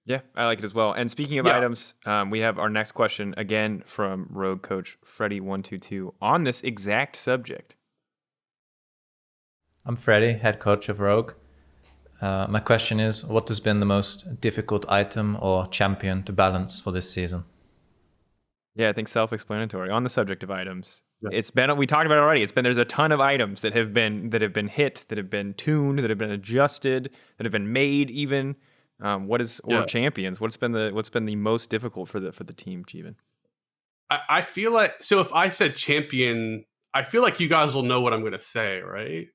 Speaker 1: Yeah, I like it as well. And speaking of items, we have our next question again from Rogue Coach Freddy122 on this exact subject.
Speaker 3: I'm Freddy, head coach of Rogue. My question is, what has been the most difficult item or champion to balance for this season?
Speaker 1: Yeah, I think self-explanatory. On the subject of items, it's been, we talked about it already. There's a ton of items that have been hit, that have been tuned, that have been adjusted, that have been made even. Champions? What's been the most difficult for the team, Jeevun?
Speaker 2: I feel like, so if I said champion, I feel like you guys will know what I'm going to say, right?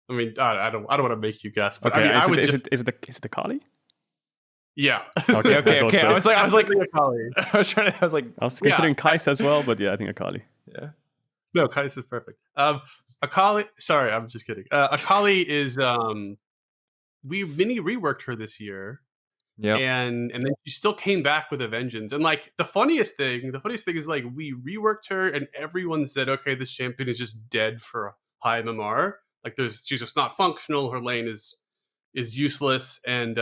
Speaker 2: I mean, I don't want to make you guess, but
Speaker 4: Okay,
Speaker 2: I mean,
Speaker 4: is it Akali?
Speaker 2: yeah.
Speaker 4: Okay,
Speaker 1: Okay.
Speaker 4: so.
Speaker 1: I was like,
Speaker 2: Akali.
Speaker 1: I was
Speaker 4: considering Kai'Sa as well, but yeah, I think Akali.
Speaker 1: yeah.
Speaker 2: No, Kai'Sa is perfect. Akali. Sorry, I'm just kidding. Akali is we mini reworked her this year.
Speaker 1: Yeah.
Speaker 2: And then she still came back with a vengeance. And like the funniest thing is like we reworked her and everyone said, okay, this champion is just dead for high MMR. Like she's just not functional. Her lane is useless. And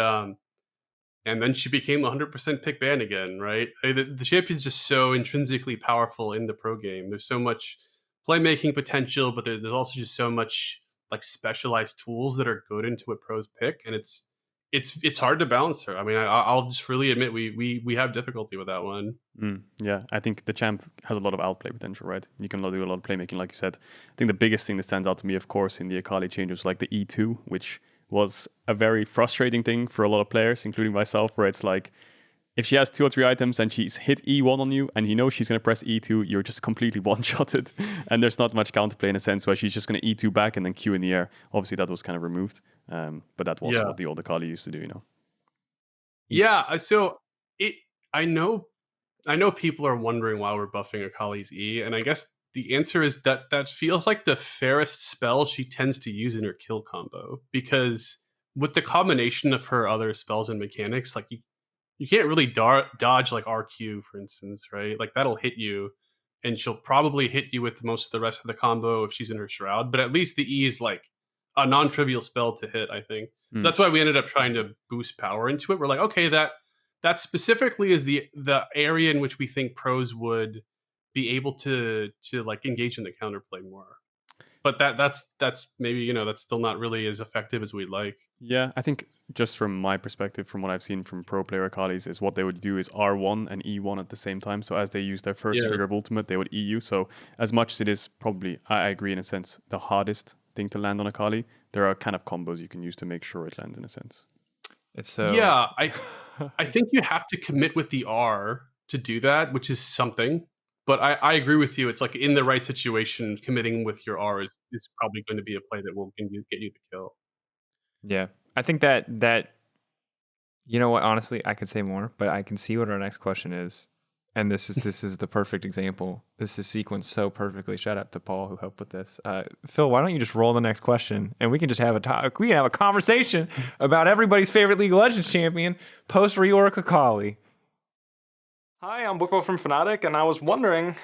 Speaker 2: then she became 100% pick ban again, right? The champion's just so intrinsically powerful in the pro game. There's so much playmaking potential, but there's also just so much like specialized tools that are good into a pro's pick, and it's hard to balance her. I mean, I'll just freely admit we have difficulty with that one.
Speaker 4: Yeah, I think the champ has a lot of outplay potential, right? You can do a lot of playmaking, like you said. I think the biggest thing that stands out to me, of course, in the Akali change was like the E2, which was a very frustrating thing for a lot of players, including myself, where it's like, if she has 2 or 3 items and she's hit E1 on you and you know she's going to press E2, you're just completely one-shotted. And there's not much counterplay in a sense where she's just going to E2 back and then Q in the air. Obviously, that was kind of removed. But that was what the old Akali used to do, you know?
Speaker 2: Yeah, so I know people are wondering why we're buffing Akali's E, and I guess the answer is that feels like the fairest spell she tends to use in her kill combo, because with the combination of her other spells and mechanics, like you can't really dodge like RQ, for instance, right? Like that'll hit you, and she'll probably hit you with most of the rest of the combo if she's in her shroud. But at least the E is like a non-trivial spell to hit, I think. So that's why we ended up trying to boost power into it. We're like, okay, that specifically is the area in which we think pros would be able to like engage in the counterplay more. But that's maybe, that's still not really as effective as we'd like.
Speaker 4: Yeah, I think just from my perspective, from what I've seen from pro player Akalis, is what they would do is R1 and E1 at the same time. So as they use their first trigger of ultimate, they would EU. So as much as it is probably, I agree in a sense, the hardest thing to land on Akali, there are kind of combos you can use to make sure it lands in a sense.
Speaker 1: It's so...
Speaker 2: Yeah, I think you have to commit with the R to do that, which is something. But I agree with you. It's like in the right situation, committing with your R is probably going to be a play that will get you the kill.
Speaker 1: Yeah, I think that you know what? Honestly, I could say more, but I can see what our next question is, and this is the perfect example. This is sequenced so perfectly. Shout out to Paul who helped with this. Phil, why don't you just roll the next question, and we can just have a talk. We can have a conversation about everybody's favorite League of Legends champion post rework Akali.
Speaker 7: Hi, I'm Bukko from Fnatic, and I was wondering,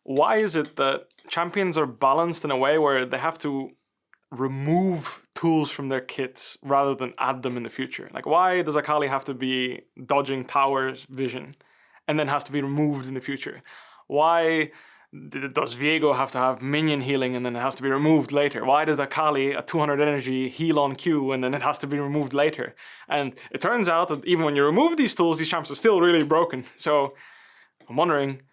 Speaker 7: why is it that champions are balanced in a way where they have to remove tools from their kits rather than add them in the future? Like, why does Akali have to be dodging tower's vision and then has to be removed in the future? Why does Viego have to have minion healing and then it has to be removed later? Why does Akali, a 200 energy, heal on Q and then it has to be removed later? And it turns out that even when you remove these tools, these champs are still really broken. So I'm wondering,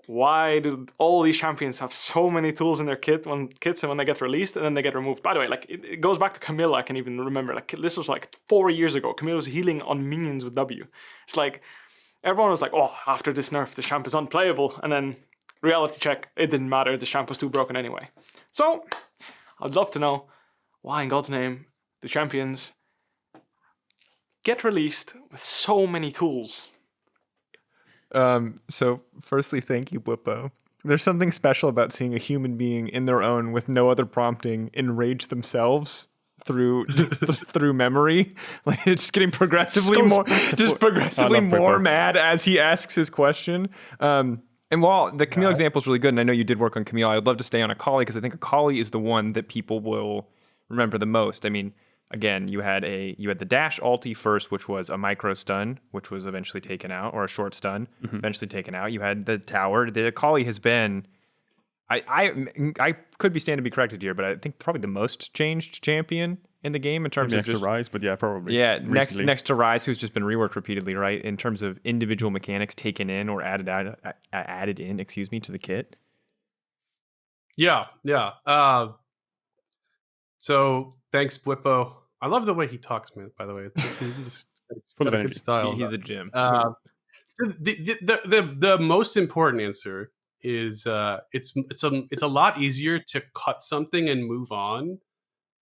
Speaker 7: why do all these champions have so many tools in their kits and when they get released and then they get removed? By the way, like it goes back to Camille. I can even remember, like this was like 4 years ago. Camille was healing on minions with W. It's like everyone was like, oh, after this nerf, the champ is unplayable. And then reality check, it didn't matter. The champ was too broken anyway. So I'd love to know why in God's name the champions get released with so many tools.
Speaker 1: So firstly, thank you, Whippo. There's something special about seeing a human being in their own with no other prompting enrage themselves through memory. Like it's just getting progressively more mad as he asks his question. And while the Camille example is really good, and I know you did work on Camille, I would love to stay on Akali because I think Akali is the one that people will remember the most. I mean, again, you had the dash ulti first, which was a micro stun, which was eventually taken out, or a short stun, eventually taken out. You had the tower. The Akali has been, I could be standing to be corrected here, but I think probably the most changed champion in the game in terms of
Speaker 4: next to Rise, but yeah, probably.
Speaker 1: Yeah, next to Rise, who's just been reworked repeatedly, right? In terms of individual mechanics taken in or added in, to the kit.
Speaker 2: Yeah. So thanks, Whippo. I love the way he talks, man. By the way, it's
Speaker 4: full of
Speaker 2: good style.
Speaker 1: He's a gym.
Speaker 2: So the most important answer is it's a lot easier to cut something and move on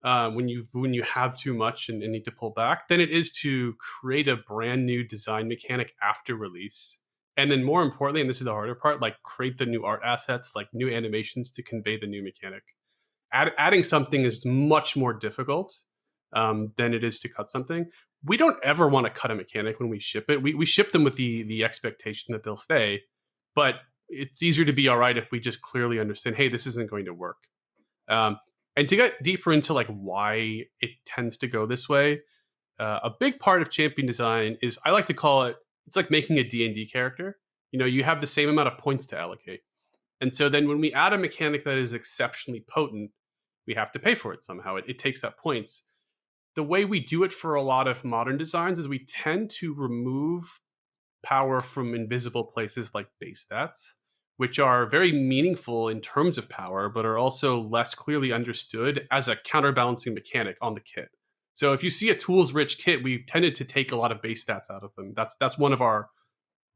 Speaker 2: when you have too much and need to pull back than it is to create a brand new design mechanic after release. And then more importantly, and this is the harder part, like create the new art assets, like new animations to convey the new mechanic. Adding something is much more difficult than it is to cut something. We don't ever want to cut a mechanic when we ship it. We ship them with the expectation that they'll stay, but it's easier to be all right if we just clearly understand, hey, this isn't going to work. And to get deeper into like why it tends to go this way, a big part of champion design is, I like to call it, it's like making a D&D character. You know, you have the same amount of points to allocate. And so then when we add a mechanic that is exceptionally potent, we have to pay for it somehow. It takes up points. The way we do it for a lot of modern designs is we tend to remove power from invisible places like base stats, which are very meaningful in terms of power, but are also less clearly understood as a counterbalancing mechanic on the kit. So if you see a tools-rich kit, we've tended to take a lot of base stats out of them. That's one of our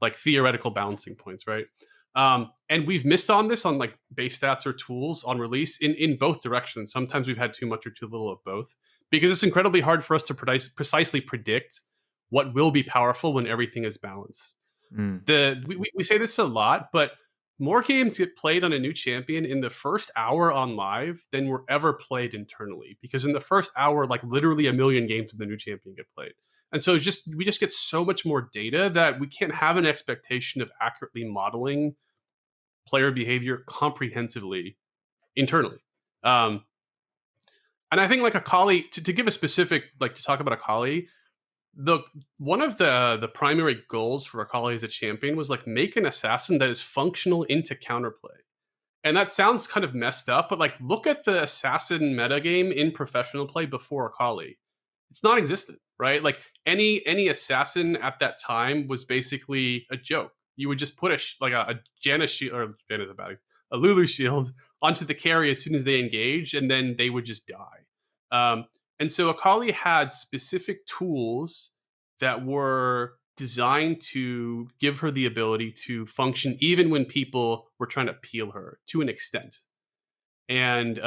Speaker 2: like theoretical balancing points, right? And we've missed on this on like base stats or tools on release in both directions. Sometimes we've had too much or too little of both, because it's incredibly hard for us to precisely predict what will be powerful when everything is balanced. We say this a lot, but more games get played on a new champion in the first hour on live than were ever played internally, because in the first hour, like literally a million games of the new champion get played. And so we just get so much more data that we can't have an expectation of accurately modeling player behavior comprehensively internally. And I think like Akali, to give a specific, like to talk about Akali, one of the primary goals for Akali as a champion was like make an assassin that is functional into counterplay. And that sounds kind of messed up, but like look at the assassin metagame in professional play before Akali. It's non-existent, right? Like any assassin at that time was basically a joke. You would just put a Janus shield, or Janus is a bad, a Lulu shield onto the carry as soon as they engage, and then they would just die. And so Akali had specific tools that were designed to give her the ability to function even when people were trying to peel her to an extent. And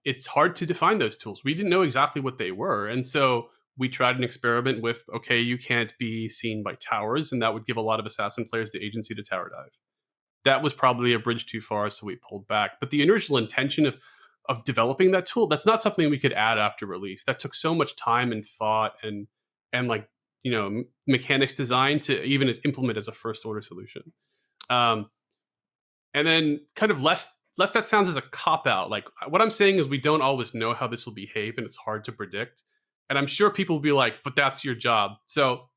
Speaker 2: it's hard to define those tools. We didn't know exactly what they were. And so we tried an experiment with, okay, you can't be seen by towers, and that would give a lot of assassin players the agency to tower dive. That was probably a bridge too far, so we pulled back. But the initial intention of developing that tool, that's not something we could add after release. That took so much time and thought and like, you know, mechanics design to even implement as a first order solution. And then kind of less that sounds as a cop-out. Like what I'm saying is we don't always know how this will behave, and it's hard to predict. And I'm sure people will be like, but that's your job. So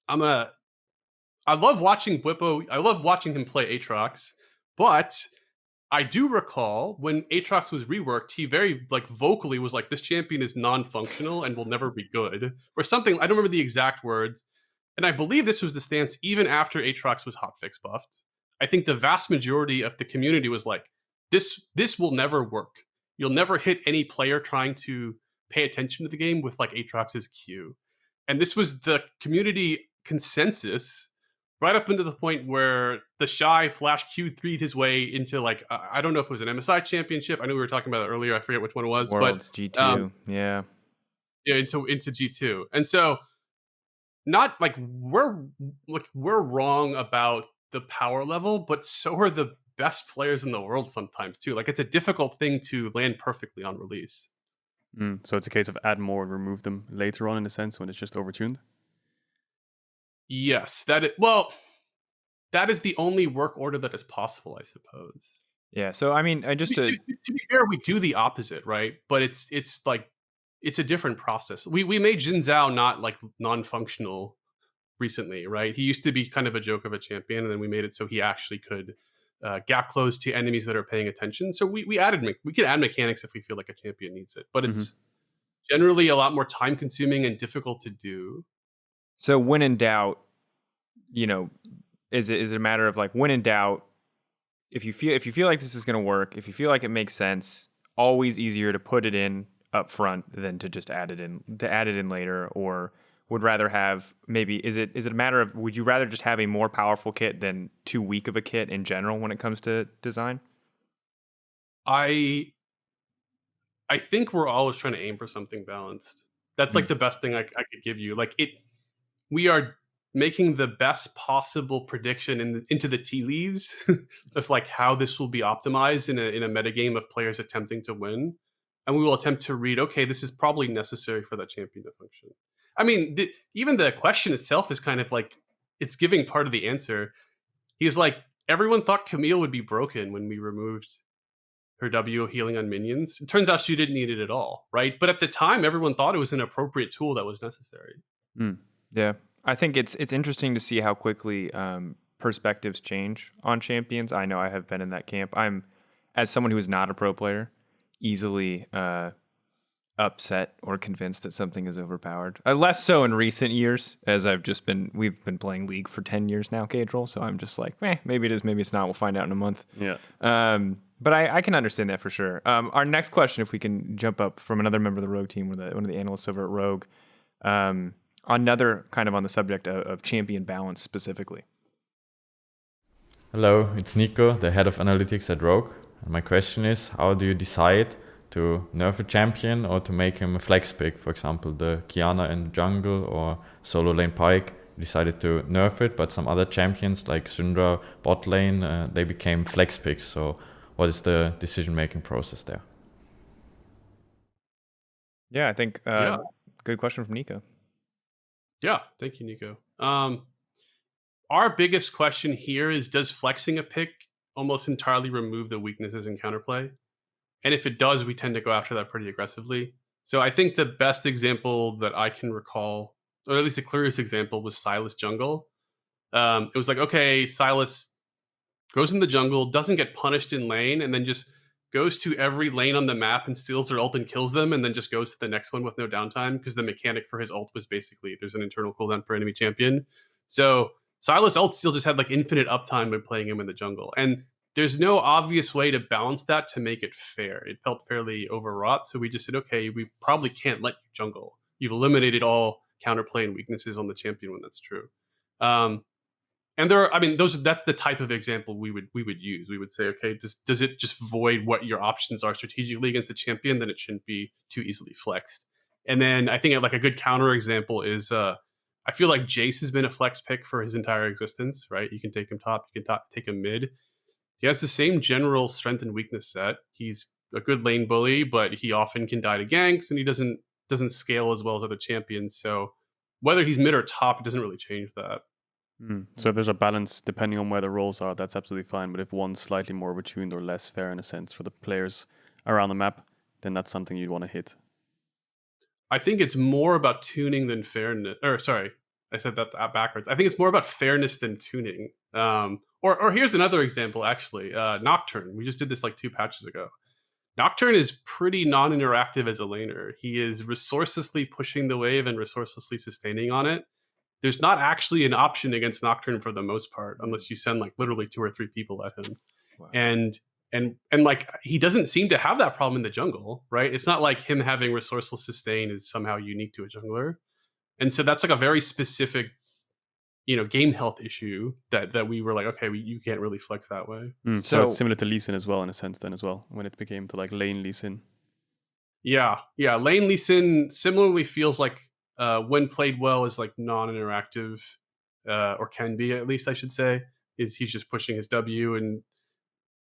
Speaker 2: I love watching Bwippo. I love watching him play Aatrox, but I do recall when Aatrox was reworked, he very like vocally was like, this champion is non-functional and will never be good, or something. I don't remember the exact words. And I believe this was the stance even after Aatrox was hotfix buffed. I think the vast majority of the community was like, this will never work. You'll never hit any player trying to pay attention to the game with like Aatrox's Q. And this was the community consensus right up into the point where the Shy flash Q3'd his way into like, I don't know if it was an MSI championship. I know we were talking about it earlier. I forget which one it was.
Speaker 1: Worlds,
Speaker 2: but
Speaker 1: G2, yeah,
Speaker 2: into G2. And so not like we're wrong about the power level, but so are the best players in the world sometimes too. Like it's a difficult thing to land perfectly on release.
Speaker 4: So it's a case of add more and remove them later on in a sense when it's just overtuned?
Speaker 2: Yes, that is the only work order that is possible, I suppose.
Speaker 1: Yeah, so I mean, to
Speaker 2: be fair, we do the opposite, right? But it's like it's a different process. We made Jin Zhao not like non-functional recently, right? He used to be kind of a joke of a champion, and then we made it so he actually could gap close to enemies that are paying attention. So we can add mechanics if we feel like a champion needs it, but it's generally a lot more time consuming and difficult to do.
Speaker 1: So when in doubt, you know, is it a matter of like when in doubt, if you feel like this is going to work, if you feel like it makes sense, always easier to put it in up front than to just add it in later? Or would rather have maybe is it a matter of would you rather just have a more powerful kit than too weak of a kit in general when it comes to design?
Speaker 2: I think we're always trying to aim for something balanced. That's like the best thing I could give you. Like we are making the best possible prediction into the tea leaves of like how this will be optimized in a metagame of players attempting to win, and we will attempt to read. Okay, this is probably necessary for that champion to function. I mean, even the question itself is kind of like it's giving part of the answer. He's like, everyone thought Camille would be broken when we removed her W healing on minions. It turns out she didn't need it at all, right? But at the time, everyone thought it was an appropriate tool that was necessary.
Speaker 1: Yeah, I think it's interesting to see how quickly perspectives change on champions. I know I have been in that camp. I'm, as someone who is not a pro player, easily upset or convinced that something is overpowered. Less so in recent years, as we've been playing League for 10 years now, Cadrel, so I'm just like, maybe it is, maybe it's not. We'll find out in a month.
Speaker 4: Yeah.
Speaker 1: But I can understand that for sure. Our next question, if we can jump up from another member of the Rogue team, one of the analysts over at Rogue, another kind of on the subject of champion balance specifically.
Speaker 8: Hello, it's Nico, the head of analytics at Rogue. And my question is, how do you decide to nerf a champion or to make him a flex pick? For example, the Kiana in the jungle or solo lane Pyke decided to nerf it, but some other champions like Syndra bot lane, they became flex picks. So what is the decision-making process there?
Speaker 1: Yeah, I think good question from Nico.
Speaker 2: Yeah, thank you, Nico. Our biggest question here is, does flexing a pick almost entirely remove the weaknesses in counterplay? And if it does, we tend to go after that pretty aggressively. So I think the best example that I can recall, or at least the clearest example, was Sylas jungle. It was like, okay, Sylas goes in the jungle, doesn't get punished in lane, and then just goes to every lane on the map and steals their ult and kills them, and then just goes to the next one with no downtime, because the mechanic for his ult was basically there's an internal cooldown per enemy champion. So Sylas ult still just had like infinite uptime by playing him in the jungle. And there's no obvious way to balance that to make it fair. It felt fairly overwrought, so we just said, okay, we probably can't let you jungle. You've eliminated all counterplay and weaknesses on the champion when that's true. And there are, I mean, that's the type of example we would use. We would say, okay, does it just void what your options are strategically against a champion? Then it shouldn't be too easily flexed. And then I think like a good counter example is, I feel like Jace has been a flex pick for his entire existence, right? You can take him top, you can take him mid. He has the same general strength and weakness set. He's a good lane bully, but he often can die to ganks, and he doesn't scale as well as other champions. So whether he's mid or top, it doesn't really change that.
Speaker 4: So if there's a balance depending on where the roles are, that's absolutely fine. But if one's slightly more attuned or less fair in a sense for the players around the map, then that's something you'd want to hit.
Speaker 2: I think it's more about tuning than fairness. Or sorry, I said that backwards. I think it's more about fairness than tuning. Or here's another example, actually. Nocturne. We just did this like 2 patches ago. Nocturne is pretty non-interactive as a laner. He is resourcelessly pushing the wave and resourcelessly sustaining on it. There's not actually an option against Nocturne for the most part, unless you send like literally 2 or 3 people at him. Wow. And like he doesn't seem to have that problem in the jungle, right? It's not like him having resourceless sustain is somehow unique to a jungler. And so that's like a very specific, game health issue that we were like, okay, you can't really flex that way.
Speaker 4: So it's similar to Lee Sin as well, in a sense then as well, when it became to like lane Lee Sin.
Speaker 2: Yeah. Lane Lee Sin similarly feels like when played well is like non-interactive, or can be at least I should say, is he's just pushing his W and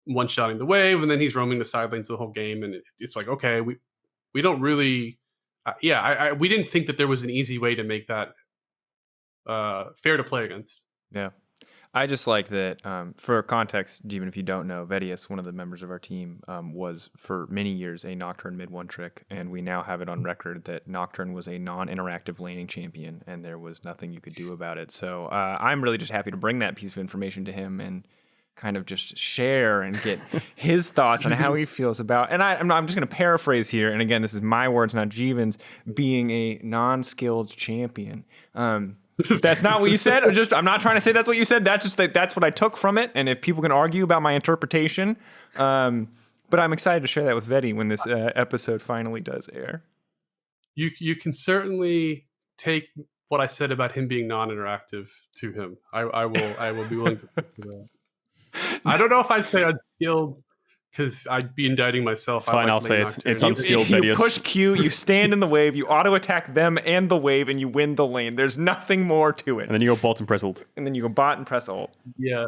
Speaker 2: one-shotting the wave, and then he's roaming the side lanes the whole game, and it's like, okay, we don't really, we didn't think that there was an easy way to make that fair to play against.
Speaker 1: Yeah. I just like that, for context, even if you don't know, Vedius, one of the members of our team, was for many years a Nocturne mid one trick, and we now have it on record that Nocturne was a non-interactive laning champion, and there was nothing you could do about it. So I'm really just happy to bring that piece of information to him and kind of just share and get his thoughts on how he feels about, and I'm just going to paraphrase here, and again, this is my words, not Jeevun's, being a non-skilled champion. That's not what you said. I'm not trying to say that's what you said. That's what I took from it. And if people can argue about my interpretation, but I'm excited to share that with Vedi when this episode finally does air.
Speaker 2: You can certainly take what I said about him being non-interactive to him. I will be willing to put that. I don't know if I'd say unskilled, because I'd be indicting myself.
Speaker 4: It's fine, I'll say it. It's unskilled.
Speaker 1: You push Q, you stand in the wave, you auto-attack them and the wave, and you win the lane. There's nothing more to it.
Speaker 4: And then you go bot and press ult.
Speaker 1: And then you go bot and press ult.
Speaker 2: Yeah.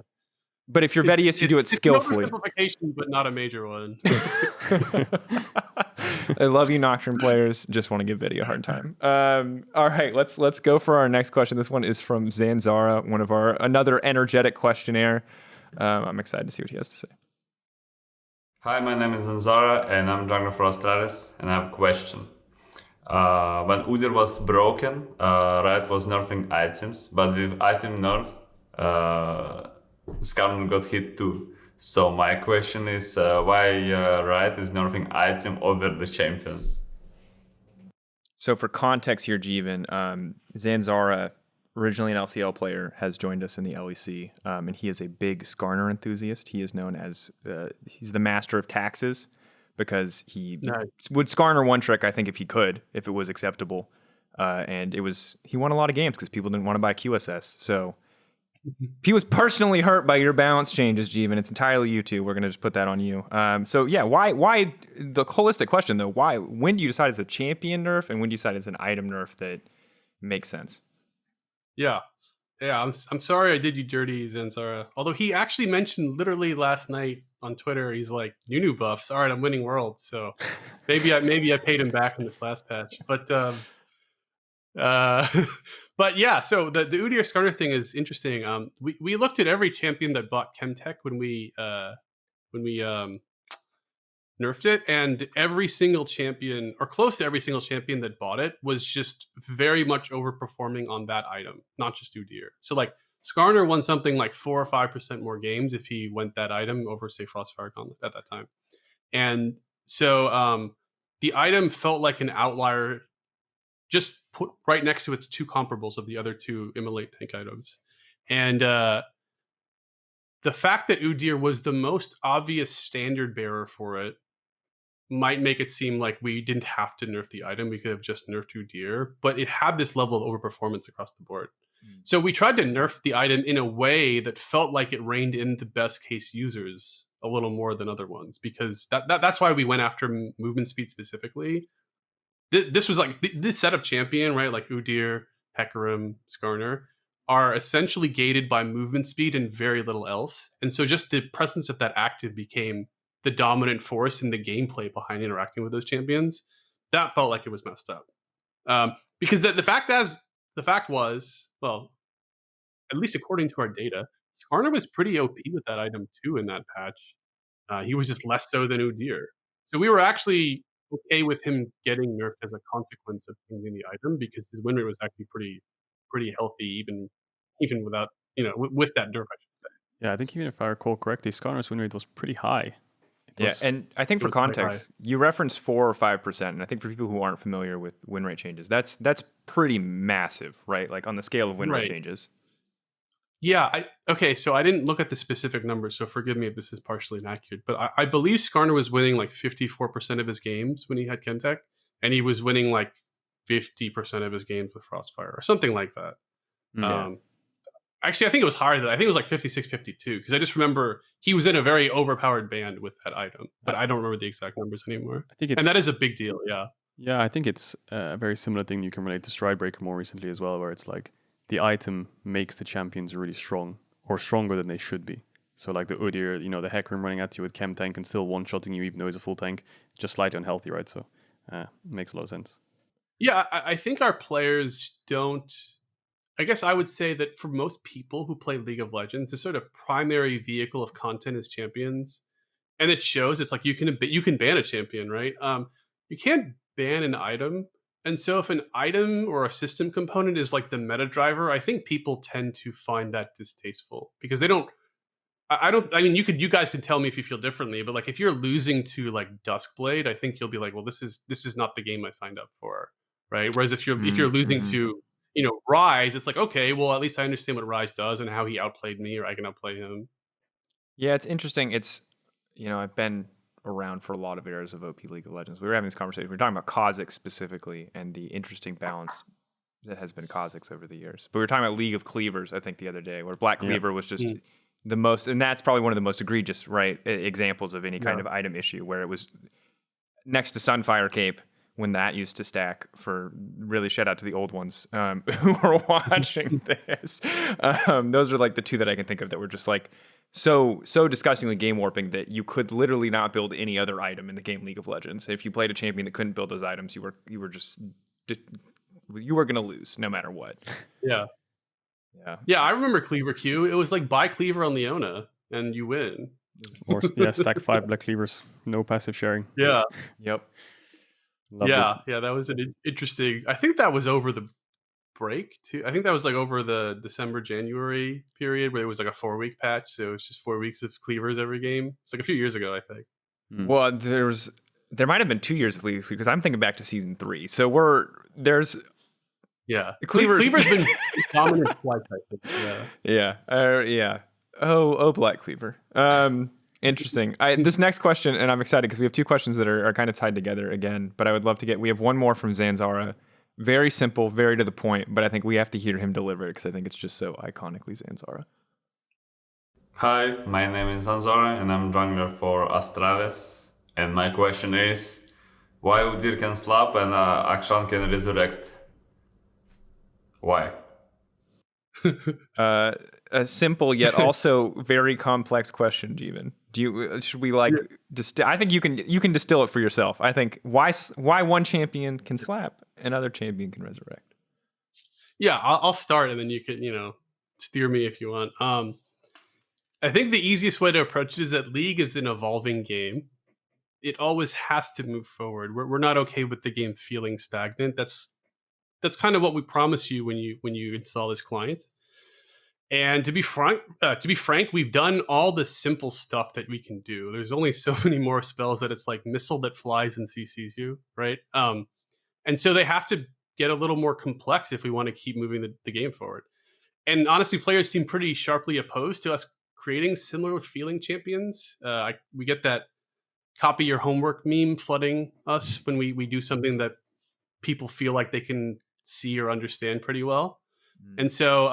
Speaker 1: But if you're Vedius, you do it skillfully.
Speaker 2: It's an oversimplification, but not a major one.
Speaker 1: I love you, Nocturne players. Just want to give Vedi a hard time. All right, let's go for our next question. This one is from Zanzara, another energetic questionnaire. I'm excited to see what he has to say.
Speaker 9: Hi, my name is Zanzara and I'm jungler for Astralis, and I have a question. When Udyr was broken, Riot was nerfing items, but with item nerf, Skarner got hit too. So my question is why Riot is nerfing item over the champions?
Speaker 1: So for context here, Jeevun, Zanzara, originally an LCL player, has joined us in the LEC, and he is a big Skarner enthusiast. He is known as, he's the master of taxes, because he would Skarner one trick, I think, if it was acceptable. And he won a lot of games because people didn't want to buy QSS. So he was personally hurt by your balance changes, Jeevun. It's entirely you two. We're going to just put that on you. So yeah, why the holistic question though, when do you decide it's a champion nerf and when do you decide it's an item nerf that makes sense?
Speaker 2: Yeah. I'm sorry I did you dirty, Zanzara. Although he actually mentioned literally last night on Twitter, he's like, new buffs. All right, I'm winning worlds. So maybe I paid him back in this last patch. But but yeah, so the Udyr Skarner thing is interesting. We looked at every champion that bought Chemtech when we nerfed it, and every single champion, or close to every single champion that bought it, was just very much overperforming on that item, not just Udyr. So like Skarner won something like 4 or 5% more games if he went that item over, say, Frostfire Gauntlet at that time. And so the item felt like an outlier, just put right next to its two comparables of the other two Immolate tank items. And the fact that Udyr was the most obvious standard bearer for it might make it seem like we didn't have to nerf the item. We could have just nerfed Udyr, but it had this level of overperformance across the board. So we tried to nerf the item in a way that felt like it reined in the best case users a little more than other ones, because that's why we went after movement speed specifically. This was like this set of champion, right? Like Udyr, Hecarim, Skarner are essentially gated by movement speed and very little else. And so just the presence of that active became the dominant force in the gameplay behind interacting with those champions. That felt like it was messed up. Because the fact was, well, at least according to our data, Skarner was pretty OP with that item too in that patch. He was just less so than Udyr. So we were actually okay with him getting nerfed as a consequence of changing the item, because his win rate was actually pretty healthy, even without, with that nerf, I should say.
Speaker 4: Yeah, I think even if I recall correctly, Skarner's win rate was pretty high.
Speaker 1: And I think for context, you referenced 4 or 5%, and I think for people who aren't familiar with win rate changes, that's pretty massive, right? Like on the scale of win rate changes.
Speaker 2: Yeah. So I didn't look at the specific numbers, so forgive me if this is partially inaccurate, but I believe Skarner was winning like 54% of his games when he had Chemtech, and he was winning like 50% of his games with Frostfire or something like that. Yeah. Actually, I think it was higher than that. I think it was like 56, 52, because I just remember he was in a very overpowered band with that item, but I don't remember the exact numbers anymore.
Speaker 4: And
Speaker 2: that is a big deal, yeah.
Speaker 4: Yeah, I think it's a very similar thing you can relate to Stridebreaker more recently as well, where it's like the item makes the champions really strong, or stronger than they should be. So like the Udyr, the Hecarim running at you with Chem tank and still one-shotting you even though he's a full tank, just slightly unhealthy, right? So makes a lot of sense.
Speaker 2: Yeah, I think our players don't... I guess I would say that for most people who play League of Legends, the sort of primary vehicle of content is champions, and it shows. It's like you can ban a champion, right? You can't ban an item, and so if an item or a system component is like the meta driver, I think people tend to find that distasteful, because they don't. I mean, you guys can tell me if you feel differently, but like if you're losing to like Duskblade, I think you'll be like, well, this is not the game I signed up for, right? Whereas if you're losing to Rise, it's like, okay, well, at least I understand what Rise does and how he outplayed me, or I can outplay him.
Speaker 1: Yeah, it's interesting. It's, I've been around for a lot of eras of OP League of Legends. We were having this conversation. We were talking about Kha'Zix specifically and the interesting balance that has been Kha'Zix over the years. But we were talking about League of Cleavers, I think, the other day, where Black Cleaver was just the most, and that's probably one of the most egregious, right, examples of any kind of item issue, where it was next to Sunfire Cape when that used to stack. For really, shout out to the old ones who are watching this. Those are like the two that I can think of that were just like so disgustingly game warping that you could literally not build any other item in the game League of Legends. If you played a champion that couldn't build those items, you were just you were gonna lose no matter what.
Speaker 2: Yeah, I remember Cleaver Q. It was like buy Cleaver on Leona and you win.
Speaker 4: Or stack 5 Black Cleavers, no passive sharing.
Speaker 2: Yeah.
Speaker 1: Yep.
Speaker 4: Loved it.
Speaker 2: Yeah, that was an interesting. I think that was over the break too. I think that was like over the December-January period where it was like a 4-week patch. So it was just 4 weeks of Cleavers every game. It's like a few years ago, I think.
Speaker 1: Well, there might have been 2 years of League because I'm thinking back to season 3. So there's
Speaker 2: Cleaver's been dominant twice, I think.
Speaker 1: Yeah. Oh, Black Cleaver. Interesting. This next question, and I'm excited because we have 2 questions that are kind of tied together again, but I would love to we have one more from Zanzara. Very simple, very to the point, but I think we have to hear him deliver it because I think it's just so iconically Zanzara.
Speaker 9: Hi, my name is Zanzara and I'm jungler for Astralis. And my question is, why Udyr can slap and Akshan can resurrect? Why?
Speaker 1: A simple yet also very complex question, Jeevun. Should we like I think you can distill it for yourself. I think why one champion can slap, another champion can resurrect.
Speaker 2: Yeah, I'll start and then you can steer me if you want. I think the easiest way to approach it is that League is an evolving game. It always has to move forward. We're not okay with the game feeling stagnant. That's kind of what we promise you when you install this client. And to be frank, we've done all the simple stuff that we can do. There's only so many more spells that it's like missile that flies and CCs you, right? And so they have to get a little more complex if we want to keep moving the game forward. And honestly, players seem pretty sharply opposed to us creating similar feeling champions. We get that copy your homework meme flooding us when we do something that people feel like they can see or understand pretty well. And so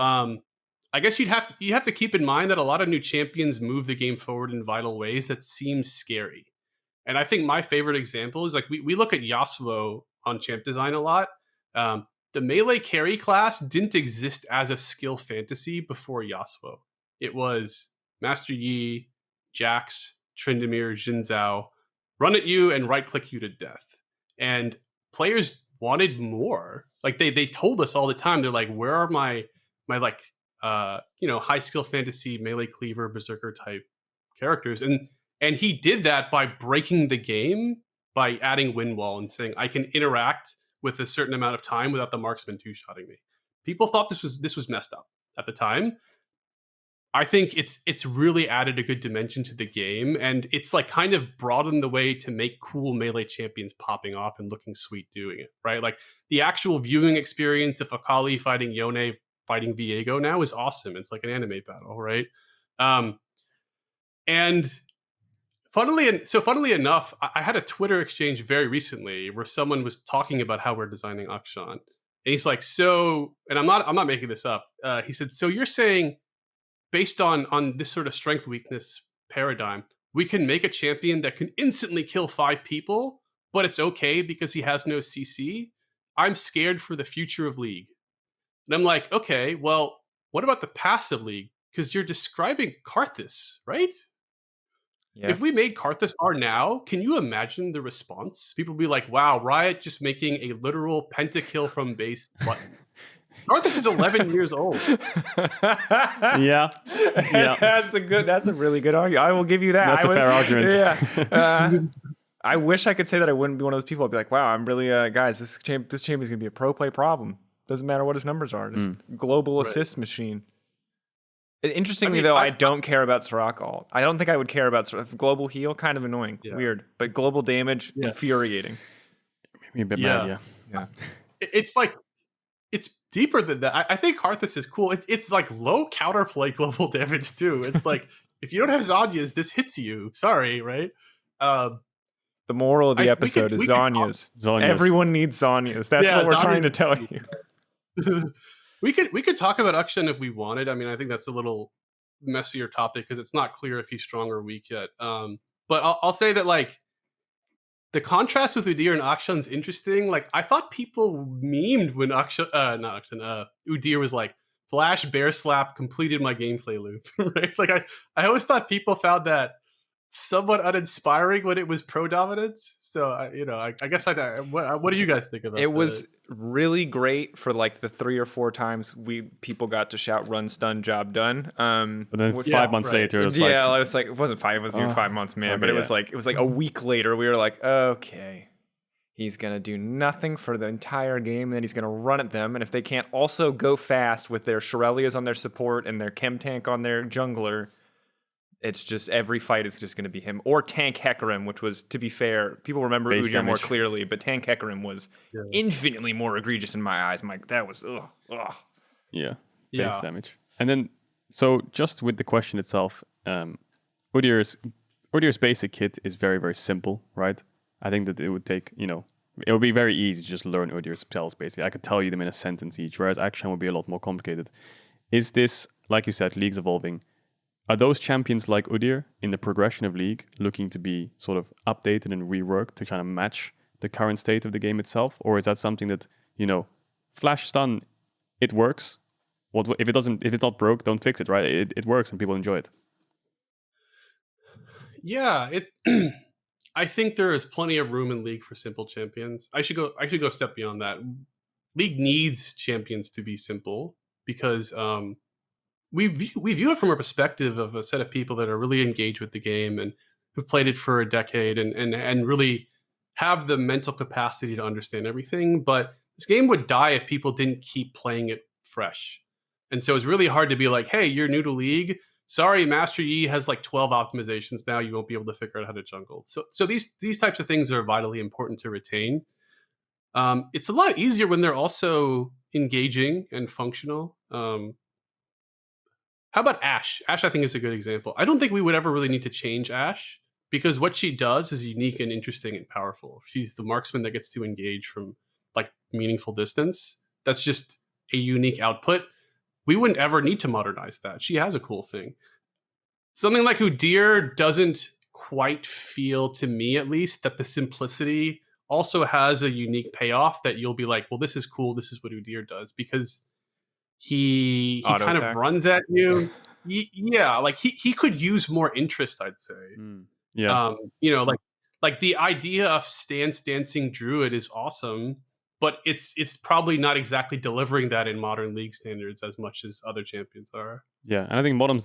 Speaker 2: I guess you have to keep in mind that a lot of new champions move the game forward in vital ways that seem scary. And I think my favorite example is like we look at Yasuo on champ design a lot. The melee carry class didn't exist as a skill fantasy before Yasuo. It was Master Yi, Jax, Tryndamere, Xin Zhao, run at you and right click you to death. And players wanted more. Like they told us all the time, they're like, where are my like high skill fantasy melee cleaver berserker type characters? And he did that by breaking the game by adding wind wall and saying I can interact with a certain amount of time without the marksman two-shotting me. People thought this was messed up at the time. I think it's really added a good dimension to the game, and it's like kind of broadened the way to make cool melee champions popping off and looking sweet doing it, right? Like the actual viewing experience of Akali fighting Yone fighting Viego now is awesome. It's like an anime battle, right? And funnily enough, I had a Twitter exchange very recently where someone was talking about how we're designing Akshan, and he's like, "So," and I'm not making this up. He said, "So you're saying, based on this sort of strength weakness paradigm, we can make a champion that can instantly kill 5 people, but it's okay because he has no CC? I'm scared for the future of League." And I'm like, okay, well, what about the past of League? Because you're describing Karthus, right? Yeah. If we made Karthus R now, can you imagine the response? People be like, wow, Riot just making a literal pentakill from base button. Karthus is 11 years old.
Speaker 4: Yeah.
Speaker 1: That's a really good argument. I will give you that.
Speaker 4: That's a fair argument.
Speaker 1: Yeah. I wish I could say that I wouldn't be one of those people. I'd be like, wow, I'm really, guys, this champion's going to be a pro play problem. Doesn't matter what his numbers are. Just global assist machine. Interestingly, though, I don't care about Serac ult. I don't think I would care about global heal. Kind of annoying. Yeah. Weird. But global damage, infuriating.
Speaker 4: Maybe a bit mad,
Speaker 2: yeah. It's like, it's deeper than that. I think Karthus is cool. It's like low counterplay global damage, too. It's like, if you don't have Zhonya's, this hits you. Sorry, right?
Speaker 1: The moral of the episode is Zhonya's. Everyone needs Zhonya's. That's what we're trying to tell you.
Speaker 2: We could talk about Akshan if we wanted. I mean, I think that's a little messier topic because it's not clear if he's strong or weak yet. But I'll say that like the contrast with Udyr and Akshan's interesting. Like I thought people memed when Udyr was like flash bear slap completed my gameplay loop, right? Like I always thought people found that somewhat uninspiring when it was pro dominance. So I guess what do you guys think about
Speaker 1: it? Was really great for like the 3 or 4 times people got to shout "run stun job done."
Speaker 4: But then 5 months later, it was
Speaker 1: it wasn't 5. It wasn't even 5 months, man.
Speaker 4: Okay,
Speaker 1: but it was like a week later. We were like, okay, he's gonna do nothing for the entire game, and then he's gonna run at them. And if they can't also go fast with their Shurelias on their support and their chem tank on their jungler, it's just every fight is just going to be him or Tank Hecarim, which was, to be fair, people remember Udyr more clearly, but Tank Hecarim was infinitely more egregious in my eyes. I'm like, that was ugh.
Speaker 4: Yeah, base damage. And then, so just with the question itself, Udyr's basic kit is very, very simple, right? I think that it would take, it would be very easy to just learn Udyr's spells, basically. I could tell you them in a sentence each, whereas Akshan would be a lot more complicated. Is this, like you said, League's evolving? Are those champions like Udyr in the progression of League looking to be sort of updated and reworked to kind of match the current state of the game itself? Or is that something that, flash stun, it works. If it's not broke, don't fix it, right? It works and people enjoy it.
Speaker 2: Yeah, I think there is plenty of room in League for simple champions. I should go a step beyond that. League needs champions to be simple because we view it from a perspective of a set of people that are really engaged with the game and who've played it for a decade and really have the mental capacity to understand everything. But this game would die if people didn't keep playing it fresh. And so it's really hard to be like, hey, you're new to League. Sorry, Master Yi has like 12 optimizations now. You won't be able to figure out how to jungle. So these types of things are vitally important to retain. It's a lot easier when they're also engaging and functional. How about Ashe? Ashe, I think, is a good example. I don't think we would ever really need to change Ashe because what she does is unique and interesting and powerful. She's the marksman that gets to engage from like meaningful distance. That's just a unique output. We wouldn't ever need to modernize that. She has a cool thing. Something like Udyr doesn't quite feel, to me at least, that the simplicity also has a unique payoff that you'll be like, well, this is cool. This is what Udyr does because he kind of runs at you. Yeah, like he could use more interest, I'd say.
Speaker 4: Yeah.
Speaker 2: Like the idea of stance dancing druid is awesome, but it's probably not exactly delivering that in modern League standards as much as other champions are.
Speaker 4: Yeah, and I think modern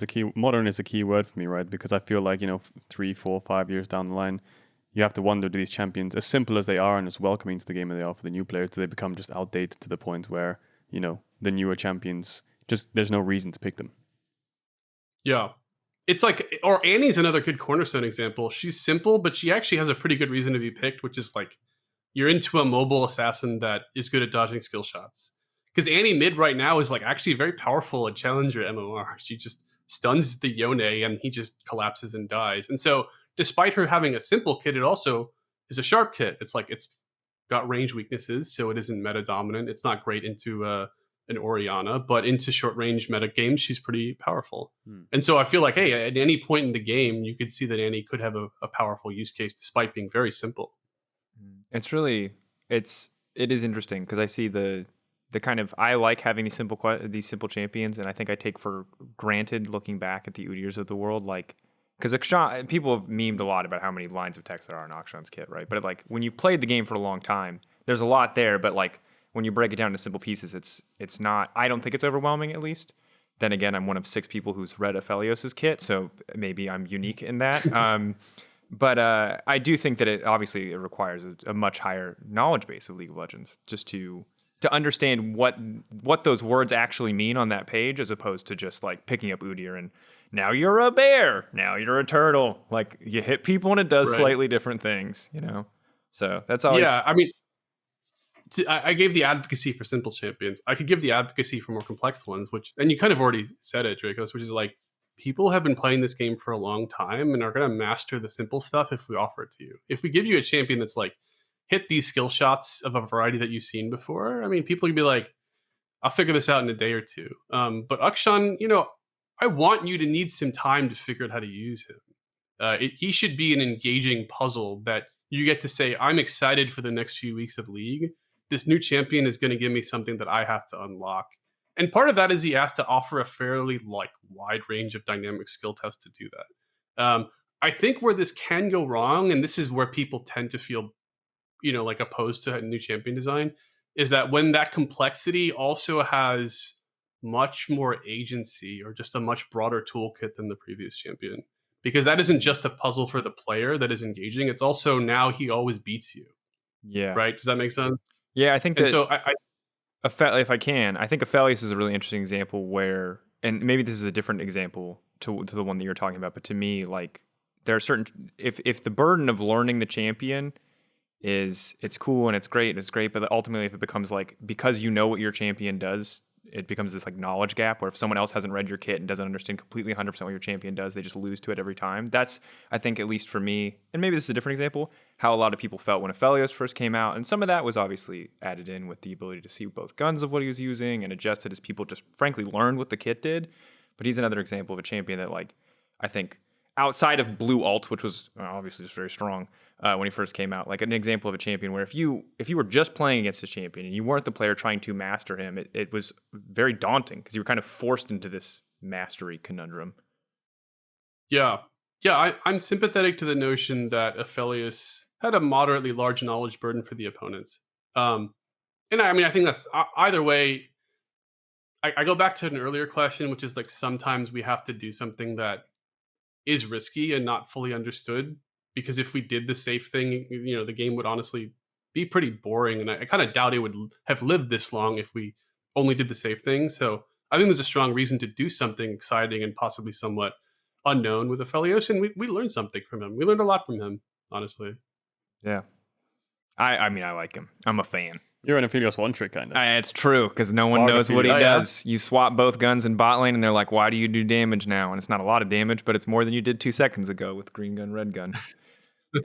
Speaker 4: is a key word for me, right? Because I feel like 3, 4, 5 years down the line, you have to wonder, do these champions, as simple as they are and as welcoming to the game as they are for the new players, do they become just outdated to the point where the newer champions, just there's no reason to pick them.
Speaker 2: Yeah. It's like, or Annie's another good cornerstone example. She's simple, but she actually has a pretty good reason to be picked, which is like, you're into a mobile assassin that is good at dodging skill shots. Because Annie mid right now is like actually very powerful at Challenger MMR. She just stuns the Yone and he just collapses and dies. And so despite her having a simple kit, it also is a sharp kit. It's like, it's got range weaknesses, so it isn't meta dominant. It's not great into an Orianna, but into short range meta games, she's pretty powerful. And so I feel like, hey, at any point in the game, you could see that Annie could have a powerful use case despite being very simple.
Speaker 1: It is interesting because I see the kind of, I like having these simple champions, and I think I take for granted looking back at the Udyrs of the world, like, because Akshan, people have memed a lot about how many lines of text there are in Akshan's kit, right? But like when you've played the game for a long time, there's a lot there, but like when you break it down into simple pieces, it's not, I don't think it's overwhelming, at least. Then again, I'm one of 6 people who's read Aphelios' kit, so maybe I'm unique in that. But I do think that it requires a much higher knowledge base of League of Legends just to understand what those words actually mean on that page, as opposed to just like picking up Udyr and now you're a bear, now you're a turtle. Like you hit people and it does slightly different things, So that's always...
Speaker 2: Yeah, I mean, I gave the advocacy for simple champions. I could give the advocacy for more complex ones, and you kind of already said it, Dracos, which is like, people have been playing this game for a long time and are going to master the simple stuff if we offer it to you. If we give you a champion that's like, hit these skill shots of a variety that you've seen before, I mean, people can be like, I'll figure this out in a day or two. But Akshan, I want you to need some time to figure out how to use him. He should be an engaging puzzle that you get to say, I'm excited for the next few weeks of League. This new champion is going to give me something that I have to unlock. And part of that is he has to offer a fairly wide range of dynamic skill tests to do that. I think where this can go wrong, and this is where people tend to feel, opposed to a new champion design, is that when that complexity also has much more agency or just a much broader toolkit than the previous champion. Because that isn't just a puzzle for the player that is engaging. It's also now he always beats you.
Speaker 1: Yeah.
Speaker 2: Right? Does that make sense?
Speaker 1: Yeah, I think that.
Speaker 2: And so
Speaker 1: if I can, I think Aphelios is a really interesting example where, and maybe this is a different example to the one that you're talking about, but to me, there are certain, if the burden of learning the champion is, it's cool and it's great, but ultimately if it becomes because you know what your champion does, it becomes this knowledge gap where if someone else hasn't read your kit and doesn't understand completely 100% what your champion does, they just lose to it every time. That's, I think, at least for me, and maybe this is a different example, how a lot of people felt when Aphelios first came out. And some of that was obviously added in with the ability to see both guns of what he was using and adjusted as people just frankly learned what the kit did. But he's another example of a champion that I think outside of blue ult, which was obviously just very strong when he first came out, an example of a champion where if you were just playing against a champion and you weren't the player trying to master him, it was very daunting because you were kind of forced into this mastery conundrum.
Speaker 2: Yeah. I'm sympathetic to the notion that Aphelios had a moderately large knowledge burden for the opponents. And I think that's either way. I go back to an earlier question, which is sometimes we have to do something that is risky and not fully understood, because if we did the safe thing, the game would honestly be pretty boring, and I kind of doubt it would have lived this long if we only did the safe thing. So I think there's a strong reason to do something exciting and possibly somewhat unknown with Aphelios, and we learned something from him. We learned a lot from him, honestly.
Speaker 1: Yeah. I like him. I'm a fan.
Speaker 4: You're an Aphelios one trick kind of.
Speaker 1: It's true, because no one knows what he does. You swap both guns in bot lane, and they're like, why do you do damage now? And it's not a lot of damage, but it's more than you did 2 seconds ago with green gun, red gun.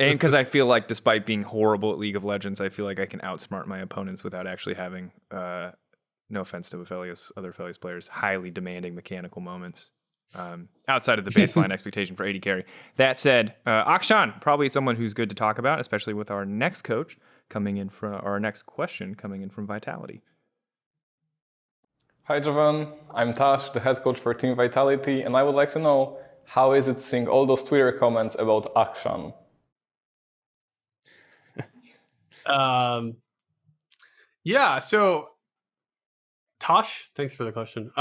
Speaker 1: And because I feel despite being horrible at League of Legends, I feel like I can outsmart my opponents without actually having, no offense to other Aphelios players, highly demanding mechanical moments. Outside of the baseline expectation for AD carry. That said, Akshan, probably someone who's good to talk about, especially with our next coach coming in from our next question coming in from Vitality.
Speaker 10: Hi Jeevun, I'm Tash, the head coach for Team Vitality, and I would like to know, how is it seeing all those Twitter comments about Akshan?
Speaker 2: So Tosh, thanks for the question.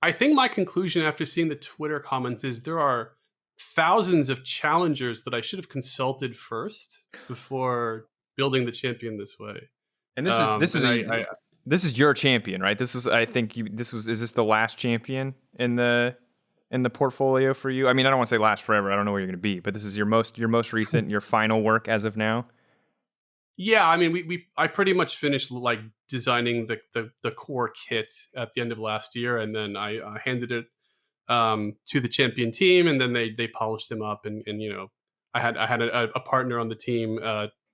Speaker 2: I think my conclusion after seeing the Twitter comments is there are thousands of challengers that I should have consulted first before building the champion this way.
Speaker 1: And this is your champion, right? This is, I think, is this the last champion in the portfolio for you? I mean, I don't want to say last forever. I don't know where you're going to be, but this is your most recent, your final work as of now.
Speaker 2: Yeah, I mean, I pretty much finished designing the core kit at the end of last year, and then I handed it to the champion team, and then they polished him up, and I had a partner on the team,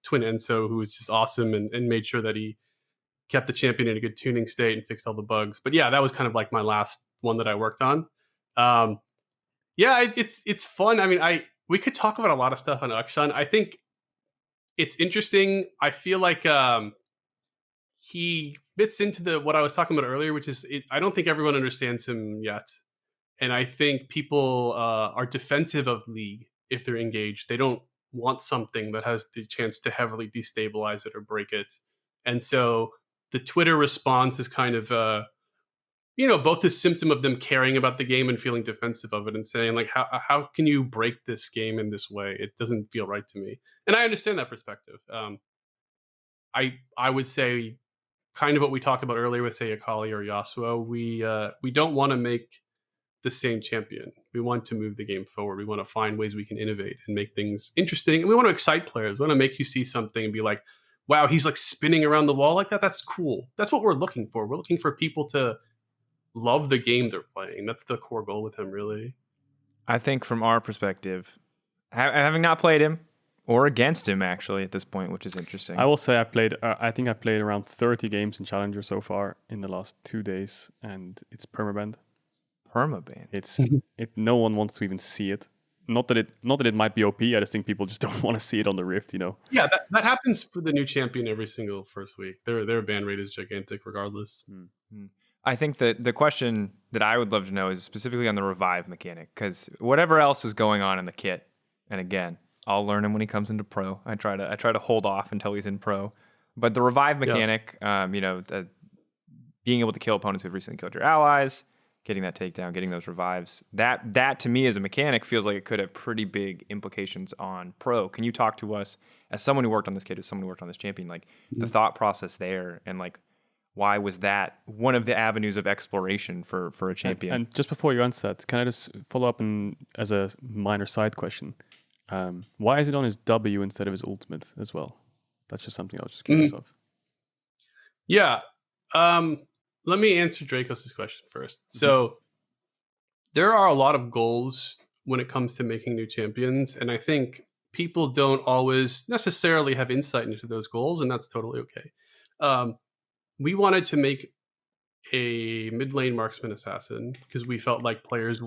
Speaker 2: Twin Enso, who was just awesome and made sure that he kept the champion in a good tuning state and fixed all the bugs. But yeah, that was kind of my last one that I worked on. It's fun. I mean, we could talk about a lot of stuff on Akshan. I think it's interesting. I feel like he fits into what I was talking about earlier, which is I don't think everyone understands him yet. And I think people are defensive of League if they're engaged. They don't want something that has the chance to heavily destabilize it or break it. And so the Twitter response is kind of, both a symptom of them caring about the game and feeling defensive of it and saying, how can you break this game in this way? It doesn't feel right to me. And I understand that perspective. I would say kind of what we talked about earlier with, say, Akali or Yasuo. We don't want to make the same champion. We want to move the game forward. We want to find ways we can innovate and make things interesting. And we want to excite players. We want to make you see something and be like, wow, he's spinning around the wall like that. That's cool. That's what we're looking for. We're looking for people to love the game they're playing. That's the core goal with him, really.
Speaker 1: I think from our perspective, having not played him, or against him actually at this point, which is interesting.
Speaker 4: I will say I played. I think I played around 30 games in Challenger so far in the last 2 days, and it's permaban.
Speaker 1: Permaban.
Speaker 4: It's no one wants to even see it. Not that it might be OP. I just think people just don't want to see it on the Rift.
Speaker 2: Yeah, that happens for the new champion every single first week. Their ban rate is gigantic, regardless.
Speaker 1: Mm-hmm. I think that the question that I would love to know is specifically on the revive mechanic, because whatever else is going on in the kit, and again, I'll learn him when he comes into pro. I try to hold off until he's in pro, but the revive mechanic, being able to kill opponents who've recently killed your allies, getting that takedown, getting those revives, that to me as a mechanic feels like it could have pretty big implications on pro. Can you talk to us as someone who worked on this kit, as someone who worked on this champion, like the thought process there, and like why was that one of the avenues of exploration for a champion?
Speaker 4: And just before you answer that, can I just follow up as a minor side question? Why is it on his W instead of his ultimate as well? That's just something I was just curious of.
Speaker 2: Yeah. Let me answer Dracos' question first. So there are a lot of goals when it comes to making new champions, and I think people don't always necessarily have insight into those goals, and that's totally okay. We wanted to make a mid lane marksman assassin because we felt like players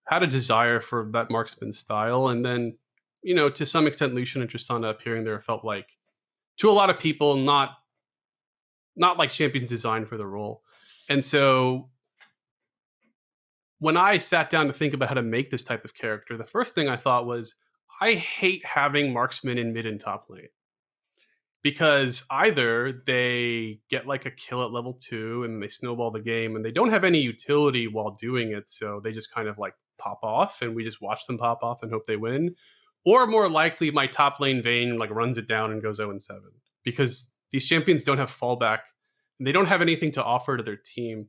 Speaker 2: had a desire for that marksman style, and then to some extent Lucian and Tristana appearing there felt like, to a lot of people, not like champions designed for the role. And so when I sat down to think about how to make this type of character, the first thing I thought was, I hate having marksmen in mid and top lane. Because either they get like a kill at level 2 and they snowball the game and they don't have any utility while doing it, so they just kind of like pop off and we just watch them pop off and hope they win. Or more likely, my top lane Vayne like runs it down and goes 0-7. Because these champions don't have fallback and they don't have anything to offer to their team.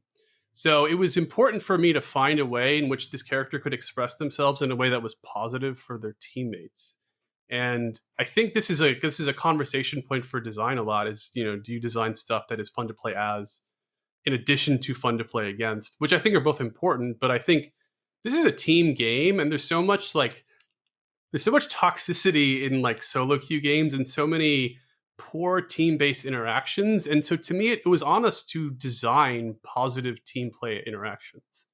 Speaker 2: So it was important for me to find a way in which this character could express themselves in a way that was positive for their teammates. And I think this is a conversation point for design a lot is, do you design stuff that is fun to play as in addition to fun to play against, which I think are both important, but I think this is a team game and there's so much toxicity in like solo queue games and so many poor team-based interactions. And so to me, it was on us to design positive team play interactions.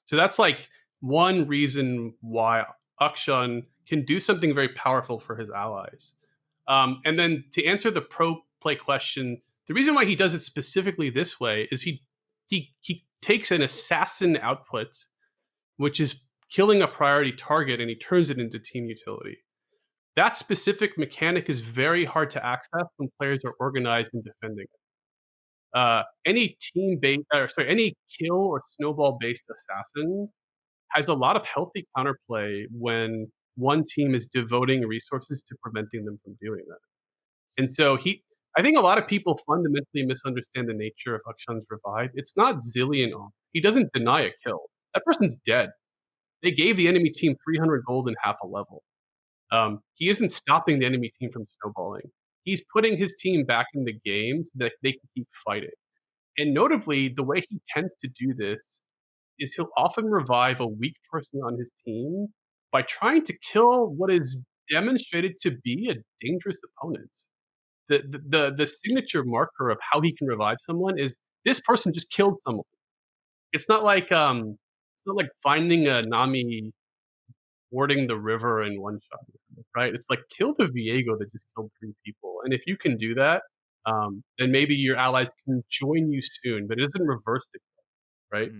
Speaker 2: So that's like one reason why Akshan can do something very powerful for his allies. And then to answer the pro play question, the reason why he does it specifically this way is he takes an assassin output, which is killing a priority target, and he turns it into team utility. That specific mechanic is very hard to access when players are organized in defending it. Any kill or snowball-based assassin has a lot of healthy counterplay when one team is devoting resources to preventing them from doing that. And so I think a lot of people fundamentally misunderstand the nature of Akshan's revive. It's not zillion off. He doesn't deny a kill. That person's dead. They gave the enemy team 300 gold in half a level. He isn't stopping the enemy team from snowballing. He's putting his team back in the game so that they can keep fighting. And notably, the way he tends to do this is he'll often revive a weak person on his team by trying to kill what is demonstrated to be a dangerous opponent. The signature marker of how he can revive someone is this person just killed someone. It's not like finding a Nami warding the river in one shot, right? It's like kill the Viego that just killed 3 people. And if you can do that, then maybe your allies can join you soon, but it doesn't reverse the kill, right?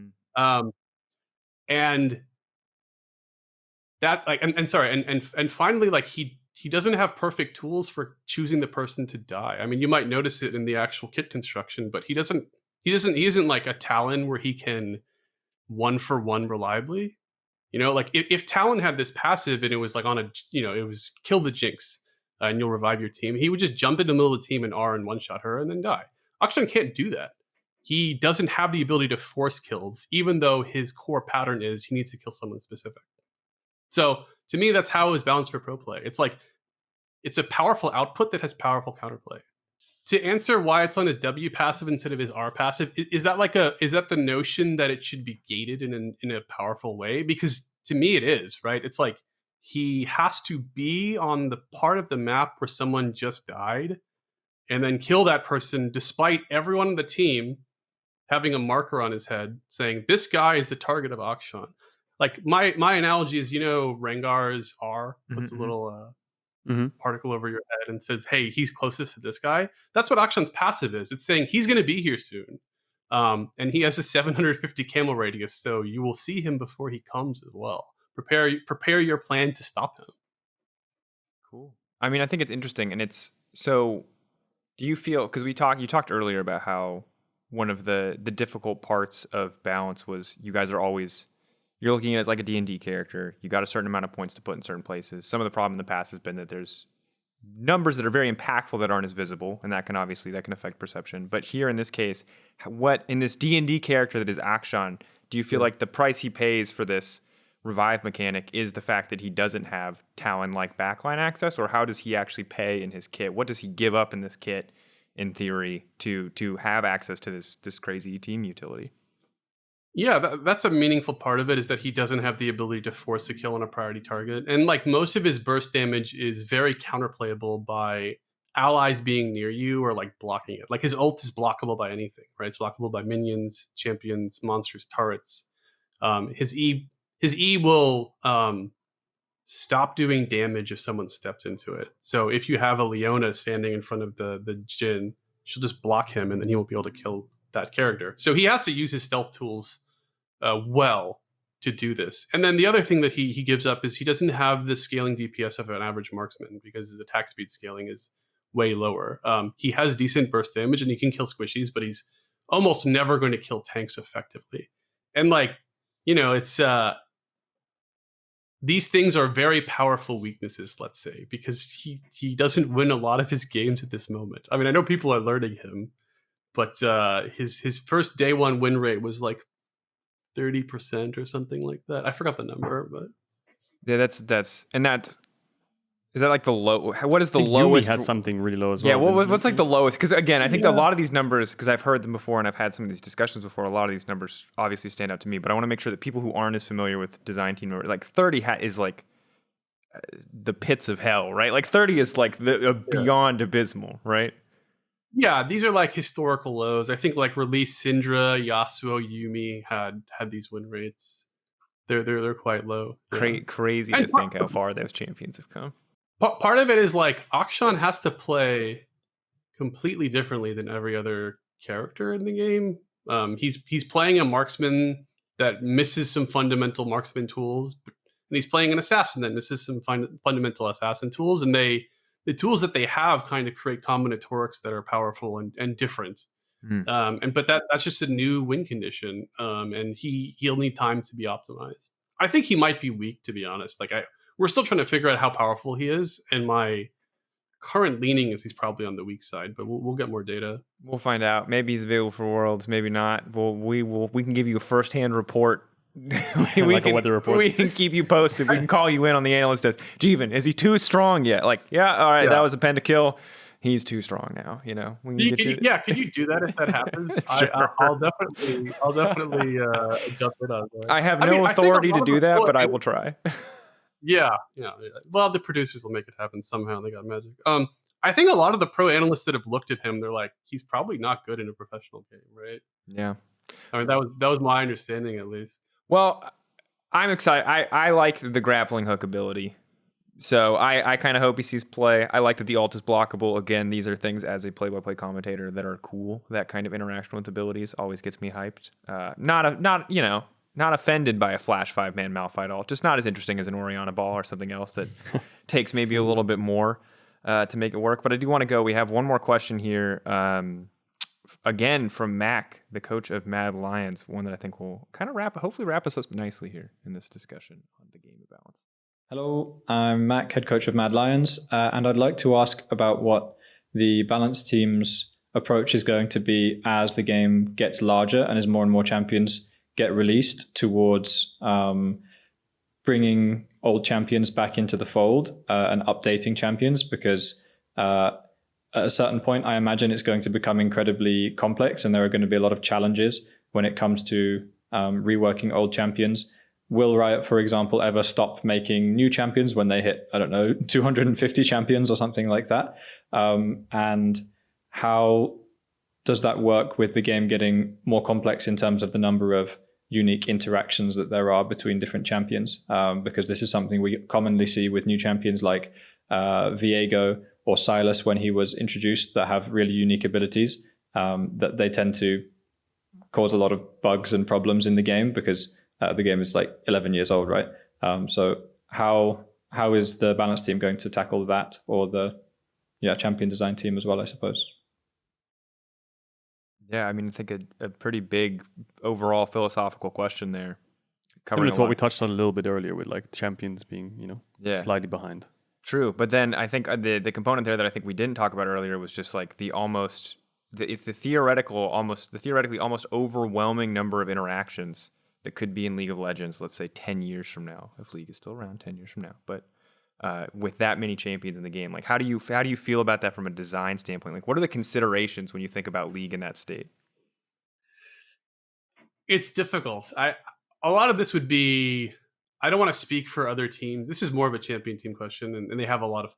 Speaker 2: And that like and finally, like he doesn't have perfect tools for choosing the person to die. I mean, you might notice it in the actual kit construction, but he isn't like a Talon where he can 1-for-1 reliably. Like if Talon had this passive and it was like on a it was kill the Jinx and you'll revive your team, he would just jump in the middle of the team and R and one-shot her and then die. Akshan can't do that. He doesn't have the ability to force kills, even though his core pattern is he needs to kill someone specific. So to me, that's how it was balanced for pro play. It's like it's a powerful output that has powerful counterplay. To answer why it's on his W passive instead of his R passive, is that the notion that it should be gated in a powerful way? Because to me it is, right? It's like he has to be on the part of the map where someone just died and then kill that person despite everyone on the team having a marker on his head saying, this guy is the target of Akshan. Like my analogy is, Rengar's R puts a little particle over your head and says, hey, he's closest to this guy. That's what Akshan's passive is. It's saying he's going to be here soon. And he has a 750 camel radius, so you will see him before he comes as well. Prepare your plan to stop him.
Speaker 1: Cool. I mean, I think it's interesting, and it's so. Do you feel, because you talked earlier about how one of the difficult parts of balance was you guys are always, you're looking at it like a D&D character. You got a certain amount of points to put in certain places. Some of the problem in the past has been that there's numbers that are very impactful that aren't as visible, and that can affect perception. But here in this case, what in this D&D character that is Akshan, do you feel like the price he pays for this revive mechanic is the fact that he doesn't have Talon-like backline access, or how does he actually pay in his kit? What does he give up in this kit, in theory, to have access to this crazy team utility?
Speaker 2: Yeah, that's a meaningful part of it, is that he doesn't have the ability to force a kill on a priority target. And like most of his burst damage is very counterplayable by allies being near you or like blocking it. Like his ult is blockable by anything, right? It's blockable by minions, champions, monsters, turrets. His E will stop doing damage if someone steps into it. So if you have a Leona standing in front of the Jhin, she'll just block him and then he won't be able to kill that character. So he has to use his stealth tools well to do this. And then the other thing that he gives up is he doesn't have the scaling DPS of an average marksman because his attack speed scaling is way lower. He has decent burst damage and he can kill squishies, but he's almost never going to kill tanks effectively. And like, it's these things are very powerful weaknesses, let's say, because he doesn't win a lot of his games at this moment. I mean, I know people are learning him, but his first day one win rate was like 30% or something like that. I forgot the number, but
Speaker 1: yeah, that's is that like the low? What is the lowest?
Speaker 4: Yumi had something really low as well.
Speaker 1: Yeah, what's like the lowest? Because again, I think a lot of these numbers, because I've heard them before and I've had some of these discussions before, a lot of these numbers obviously stand out to me. But I want to make sure that people who aren't as familiar with design team, like 30 is like the pits of hell, right? Like 30 is like beyond abysmal, right?
Speaker 2: Yeah, these are like historical lows. I think like release Syndra, Yasuo, Yumi had these win rates. They're quite low. Yeah.
Speaker 1: Crazy to think how far those champions have come.
Speaker 2: Part of it is like Akshan has to play completely differently than every other character in the game. He's playing a marksman that misses some fundamental marksman tools, and he's playing an assassin that misses some fundamental assassin tools, and the tools that they have kind of create combinatorics that are powerful and different. But that's just a new win condition, and he'll need time to be optimized. I think he might be weak, to be honest. Like we're still trying to figure out how powerful he is, and my current leaning is he's probably on the weak side, but we'll get more data.
Speaker 1: We'll find out. Maybe he's available for Worlds, maybe not. We can give you a first-hand report.
Speaker 4: A weather report.
Speaker 1: We can keep you posted. We can call you in on the analyst desk. Jeevun, is he too strong yet? Like, yeah, all right, that was a pentakill. He's too strong now. We can get you.
Speaker 2: Yeah, could you do that if that happens?
Speaker 1: Sure.
Speaker 2: I'll definitely adjust it on that.
Speaker 1: I have no authority to do that, but I will try.
Speaker 2: Yeah. Well, the producers will make it happen somehow. They got magic. I think a lot of the pro analysts that have looked at him, they're like, he's probably not good in a professional game, right?
Speaker 1: Yeah.
Speaker 2: I mean, that was my understanding, at least.
Speaker 1: Well, I'm excited. I like the grappling hook ability. So I kind of hope he sees play. I like that the ult is blockable. Again, these are things as a play-by-play commentator that are cool. That kind of interaction with abilities always gets me hyped. Not offended by a flash 5-man Malphite ult. Just not as interesting as an Orianna ball or something else that takes maybe a little bit more to make it work. But I do want to go. We have one more question here. Again, from Mac, the coach of Mad Lions, one that I think will kind of hopefully wrap us up nicely here in this discussion on the game of balance.
Speaker 6: Hello, I'm Mac, head coach of Mad Lions, and I'd like to ask about what the balance team's approach is going to be as the game gets larger and as more and more champions get released towards bringing old champions back into the fold and updating champions, because at a certain point, I imagine it's going to become incredibly complex and there are going to be a lot of challenges when it comes to reworking old champions. will Riot, for example, ever stop making new champions when they hit, I don't know, 250 champions or something like that? And how does that work with the game getting more complex in terms of the number of unique interactions that there are between different champions? Because this is something we commonly see with new champions like Viego or Silas when he was introduced, that have really unique abilities, that they tend to cause a lot of bugs and problems in the game because the game is like 11 years old, right? So how is the balance team going to tackle that, or the champion design team as well, I suppose?
Speaker 1: Yeah, I mean, I think a pretty big overall philosophical question there.
Speaker 4: Similar to what we touched on a little bit earlier with like champions being, slightly behind.
Speaker 1: True, but then I think the component there that I think we didn't talk about earlier was just like the theoretically almost overwhelming number of interactions that could be in League of Legends, let's say 10 years from now, if League is still around 10 years from now. But with that many champions in the game, like how do you feel about that from a design standpoint? Like, what are the considerations when you think about League in that state?
Speaker 2: It's difficult. A lot of this would be, I don't want to speak for other teams. This is more of a champion team question, and they have a lot of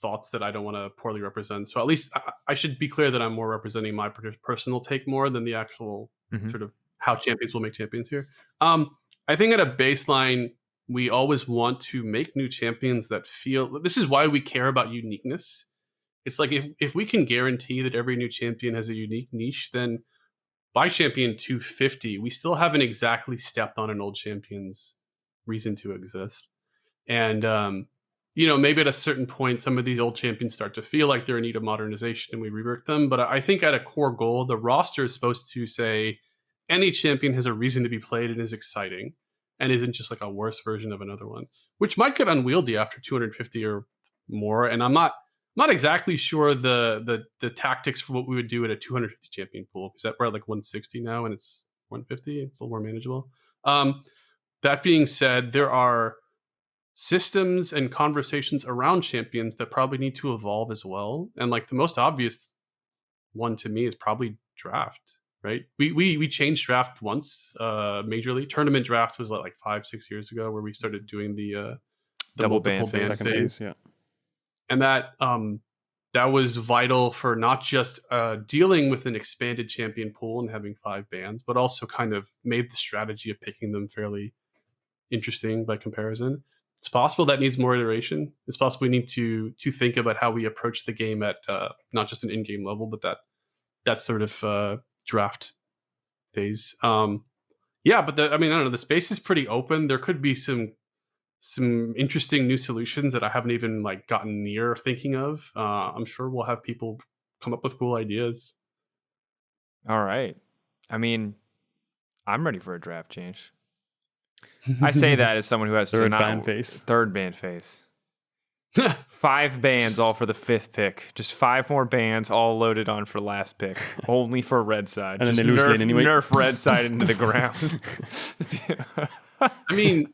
Speaker 2: thoughts that I don't want to poorly represent. So at least I should be clear that I'm more representing my personal take more than the actual sort of how champions will make champions here. I think at a baseline, we always want to make new champions that feel, this is why we care about uniqueness. It's like if we can guarantee that every new champion has a unique niche, then by champion 250, we still haven't exactly stepped on an old champion's reason to exist. And, maybe at a certain point, some of these old champions start to feel like they're in need of modernization and we rework them. But I think at a core goal, the roster is supposed to say any champion has a reason to be played and is exciting and isn't just like a worse version of another one, which might get unwieldy after 250 or more. And I'm not exactly sure the tactics for what we would do at a 250 champion pool, because we're at like 160 now and it's 150. It's a little more manageable. That being said, there are systems and conversations around champions that probably need to evolve as well. And like the most obvious one to me is probably draft, right? We changed draft once, majorly. Tournament draft was like 5-6 years ago, where we started doing the
Speaker 1: Double
Speaker 2: multiple
Speaker 1: ban
Speaker 2: phase.
Speaker 4: Yeah.
Speaker 2: And that was vital for not just dealing with an expanded champion pool and having 5 bans, but also kind of made the strategy of picking them fairly interesting by comparison. It's possible that needs more iteration. It's possible we need to think about how we approach the game at not just an in-game level, but that sort of draft phase. But I don't know. The space is pretty open. There could be some interesting new solutions that I haven't even like gotten near thinking of. I'm sure we'll have people come up with cool ideas.
Speaker 1: All right. I mean, I'm ready for a draft change. I say that as someone who has
Speaker 4: third ban phase.
Speaker 1: 5 bans all for the 5th pick. Just 5 more bans all loaded on for last pick. Only for red side.
Speaker 4: And
Speaker 1: just
Speaker 4: then they lose lane anyway.
Speaker 1: Nerf red side into the ground.
Speaker 2: I mean,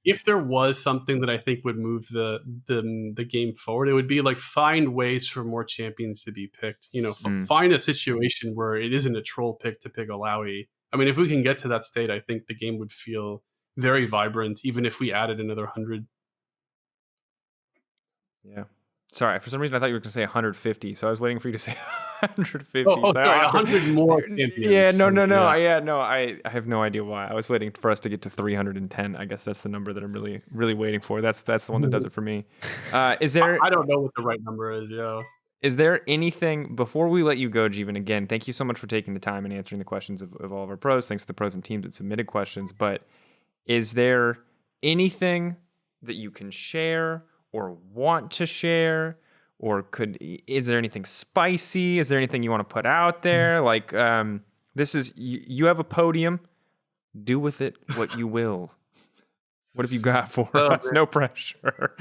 Speaker 2: if there was something that I think would move the game forward, it would be like find ways for more champions to be picked. Find a situation where it isn't a troll pick to pick Alawi. I mean, if we can get to that state, I think the game would feel very vibrant, even if we added another 100.
Speaker 1: Yeah. Sorry, for some reason I thought you were going to say 150, so I was waiting for you to say 150.
Speaker 2: Oh, sorry, 100 more champions.
Speaker 1: Yeah, no. I have no idea why. I was waiting for us to get to 310. I guess that's the number that I'm really, really waiting for. That's the one that does it for me. Is there?
Speaker 2: I don't know what the right number is. Yeah.
Speaker 1: Is there anything, before we let you go, Jeevun, again, thank you so much for taking the time and answering the questions of all of our pros. Thanks to the pros and teams that submitted questions. But is there anything that you can share or want to share? Or is there anything spicy? Is there anything you want to put out there? Like, this is, you have a podium. Do with it what you will. What have you got for us? No pressure.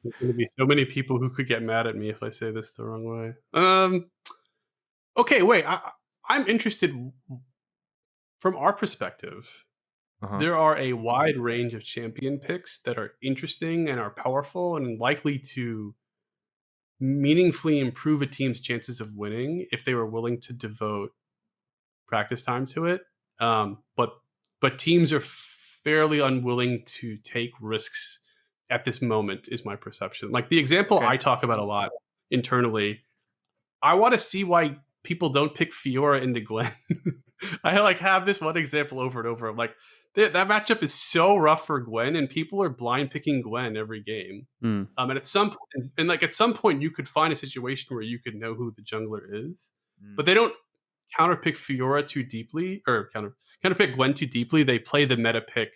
Speaker 2: There's going to be so many people who could get mad at me if I say this the wrong way. Okay, wait. I'm interested from our perspective. There are a wide range of champion picks that are interesting and are powerful and likely to meaningfully improve a team's chances of winning if they were willing to devote practice time to it. But teams are fairly unwilling to take risks at this moment, is my perception. Like the example I talk about a lot internally, I want to see why people don't pick Fiora into Gwen. I like have this one example over and over. I'm like, that matchup is so rough for Gwen, and people are blind picking Gwen every game. And at some point, at some point, you could find a situation where you could know who the jungler is, but they don't counterpick Fiora too deeply, or counterpick Gwen too deeply. They play the meta pick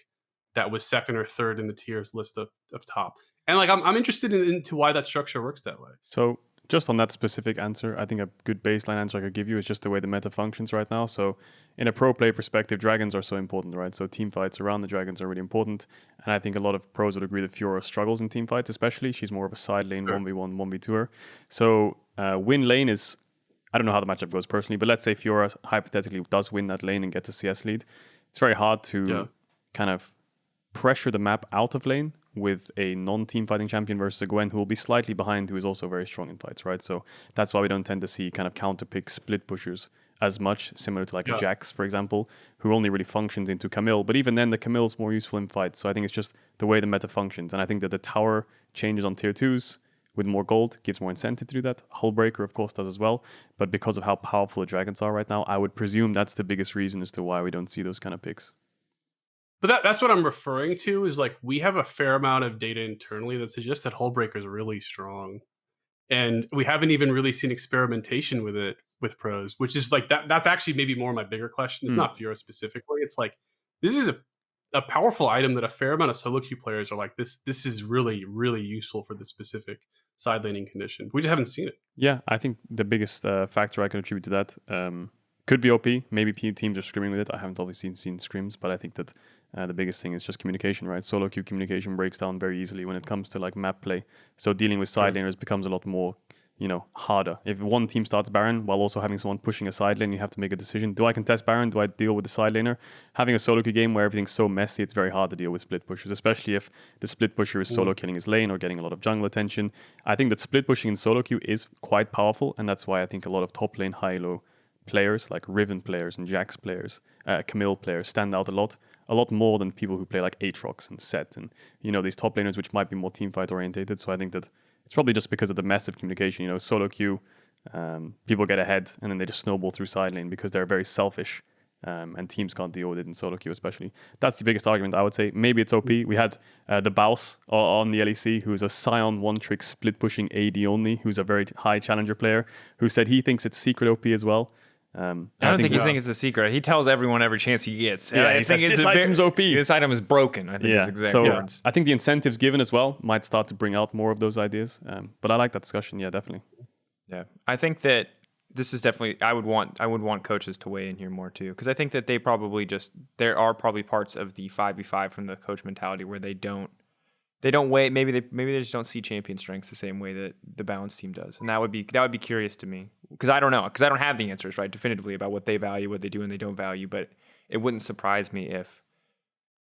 Speaker 2: that was second or third in the tiers list of top. And like I'm interested into why that structure works that way.
Speaker 4: So just on that specific answer, I think a good baseline answer I could give you is just the way the meta functions right now. So in a pro play perspective, dragons are so important, right? So team fights around the dragons are really important. And I think a lot of pros would agree that Fiora struggles in team fights, especially. She's more of a side lane, 1v1, 1v2er. So win lane is, I don't know how the matchup goes personally, but let's say Fiora hypothetically does win that lane and gets a CS lead. It's very hard to kind of pressure the map out of lane with a non-team fighting champion versus a Gwen who will be slightly behind, who is also very strong in fights, right? So that's why we don't tend to see kind of counter-pick split pushers as much, similar to like a Jax, for example, who only really functions into Camille. But even then, the Camille's more useful in fights. So I think it's just the way the meta functions. And I think that the tower changes on tier 2s with more gold gives more incentive to do that. Hullbreaker, of course, does as well. But because of how powerful the dragons are right now, I would presume that's the biggest reason as to why we don't see those kind of picks.
Speaker 2: But that's what I'm referring to, is like we have a fair amount of data internally that suggests that Hullbreaker is really strong. And we haven't even really seen experimentation with it with pros, which is like that's actually maybe more my bigger question. It's not Fiora specifically. It's like this is a powerful item that a fair amount of solo queue players are like, this is really, really useful for the specific side laning condition. We just haven't seen it.
Speaker 4: Yeah, I think the biggest factor I can attribute to that could be OP. Maybe teams are scrimming with it. I haven't obviously seen scrims, but I think that the biggest thing is just communication, right? Solo queue communication breaks down very easily when it comes to like map play. So dealing with side laners becomes a lot more, harder. If one team starts Baron while also having someone pushing a side lane, you have to make a decision. Do I contest Baron? Do I deal with the side laner? Having a solo queue game where everything's so messy, it's very hard to deal with split pushers, especially if the split pusher is solo killing his lane or getting a lot of jungle attention. I think that split pushing in solo queue is quite powerful, and that's why I think a lot of top lane high-low players like Riven players and Jax players, Camille players stand out a lot more than people who play like Aatrox and Set and these top laners which might be more team fight orientated. So I think that it's probably just because of the massive communication. Solo queue, people get ahead and then they just snowball through side lane because they're very selfish, and teams can't deal with it in solo queue especially. That's the biggest argument, I would say. Maybe it's OP. We had the Baus on the LEC, who's a Scion one-trick split pushing AD only, who's a very high challenger player, who said he thinks it's secret OP as well.
Speaker 1: I don't think he thinks it's a secret. He tells everyone every chance he gets. Yeah,
Speaker 4: he says, this item's OP.
Speaker 1: This item is broken, I think is exactly words.
Speaker 4: I think the incentives given as well might start to bring out more of those ideas. But I like that discussion. Yeah, definitely.
Speaker 1: Yeah, I think that this is definitely, I would want coaches to weigh in here more too, because I think that there are probably parts of the 5v5 from the coach mentality where they don't weigh, maybe they just don't see champion strengths the same way that the balanced team does. And that would be curious to me, because I don't know, because I don't have the answers, right, definitively about what they value, what they do and they don't value. But it wouldn't surprise me if,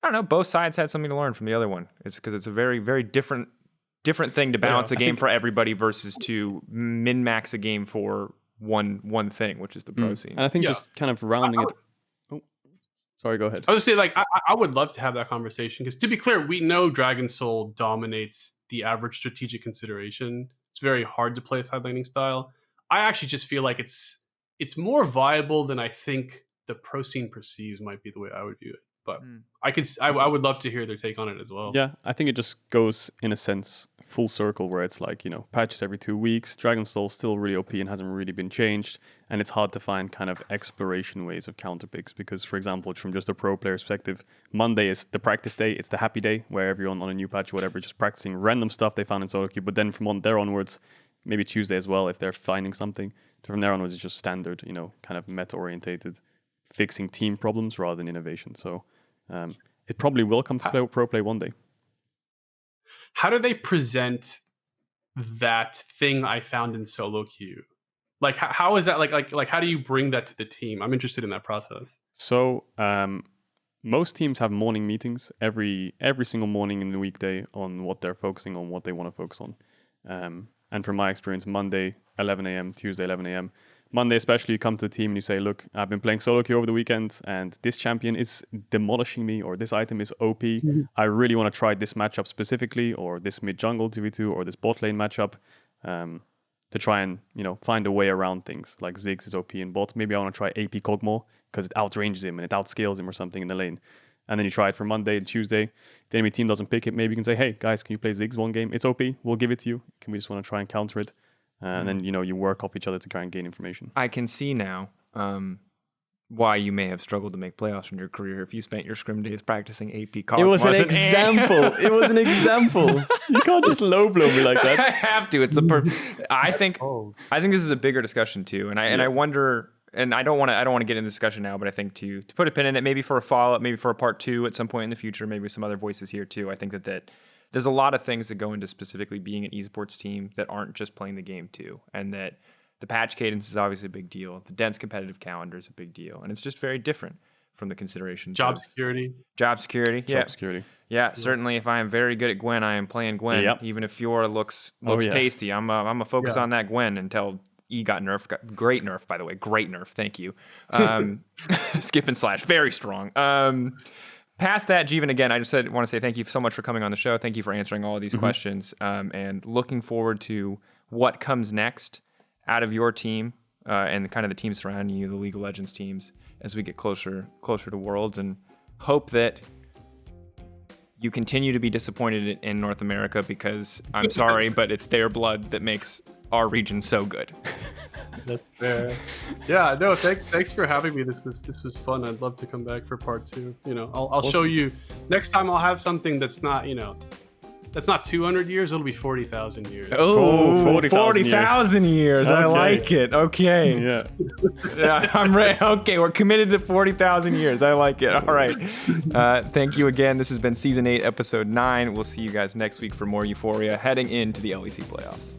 Speaker 1: I don't know, both sides had something to learn from the other one. It's because it's a very, very different thing to balance a game for everybody versus to min-max a game for one thing, which is the pro scene.
Speaker 4: And I think just kind of rounding it. Sorry, go ahead.
Speaker 2: I would say, I would love to have that conversation, because to be clear, we know Dragon Soul dominates the average strategic consideration. It's very hard to play a side laning style. I actually just feel like it's more viable than I think the pro scene perceives might be the way I would view it. But I would love to hear their take on it as well.
Speaker 4: Yeah, I think it just goes in a sense full circle where it's like, patches every 2 weeks. Dragon Soul's still really OP and hasn't really been changed. And it's hard to find kind of exploration ways of counter picks because, for example, from just a pro player perspective, Monday is the practice day. It's the happy day where everyone on a new patch or whatever just practicing random stuff they found in solo queue. But then from there onwards, maybe Tuesday as well, if they're finding something. So from there onwards, it's just standard, kind of meta-orientated fixing team problems rather than innovation. So it probably will come to pro play one day.
Speaker 2: How do they present that thing I found in solo queue? Like, how is that like? How do you bring that to the team? I'm interested in that process.
Speaker 4: So most teams have morning meetings every single morning in the weekday on what they're focusing on, what they want to focus on. And from my experience, Monday 11 a.m., Tuesday 11 a.m., Monday especially, you come to the team and you say, look, I've been playing solo queue over the weekend and this champion is demolishing me, or this item is OP. I really want to try this matchup specifically, or this mid jungle 2v2, or this bot lane matchup, to try and, find a way around things. Like Ziggs is OP in bot. Maybe I want to try AP Kog'Maw because it outranges him and it outscales him or something in the lane. And then you try it for Monday and Tuesday. The enemy team doesn't pick it. Maybe you can say, hey, guys, can you play Ziggs one game? It's OP. We'll give it to you. Can we just want to try and counter it? And then, you work off each other to try and gain information.
Speaker 1: I can see now why you may have struggled to make playoffs in your career if you spent your scrim days practicing AP Kog'Maw.
Speaker 4: It was an example. It was an example. You can't just low blow me like that.
Speaker 1: I have to. It's I think this is a bigger discussion too, and I wonder. And I don't want to get into the discussion now, but I think to put a pin in it, maybe for a follow-up, maybe for a part 2 at some point in the future, maybe some other voices here too. I think that there's a lot of things that go into specifically being an esports team that aren't just playing the game too, and that the patch cadence is obviously a big deal. The dense competitive calendar is a big deal, and it's just very different from the considerations.
Speaker 2: Job security.
Speaker 1: Yeah, certainly. If I am very good at Gwen, I am playing Gwen.
Speaker 4: Yep.
Speaker 1: Even if Fiora looks tasty, I'm a focus on that Gwen until E got nerfed. Great nerf, by the way. Great nerf. Thank you. Skip and slash. Very strong. Past that, Jeevun, again, I just want to say thank you so much for coming on the show. Thank you for answering all of these questions. And looking forward to what comes next out of your team and kind of the teams surrounding you, the League of Legends teams, as we get closer to Worlds. And hope that you continue to be disappointed in North America, because I'm sorry, but it's their blood that makes our region so good.
Speaker 2: That's fair. Yeah, no, thanks for having me. This was fun. I'd love to come back for part 2. I'll show you next time. I'll have something that's not 200 years. It'll be 40,000 years.
Speaker 1: Oh, 40,000 years. I like it. Okay.
Speaker 4: Yeah.
Speaker 1: I'm ready. Okay, we're committed to 40,000 years. I like it. All right. Thank you again. This has been Season 8, Episode 9. We'll see you guys next week for more Euphoria heading into the LEC playoffs.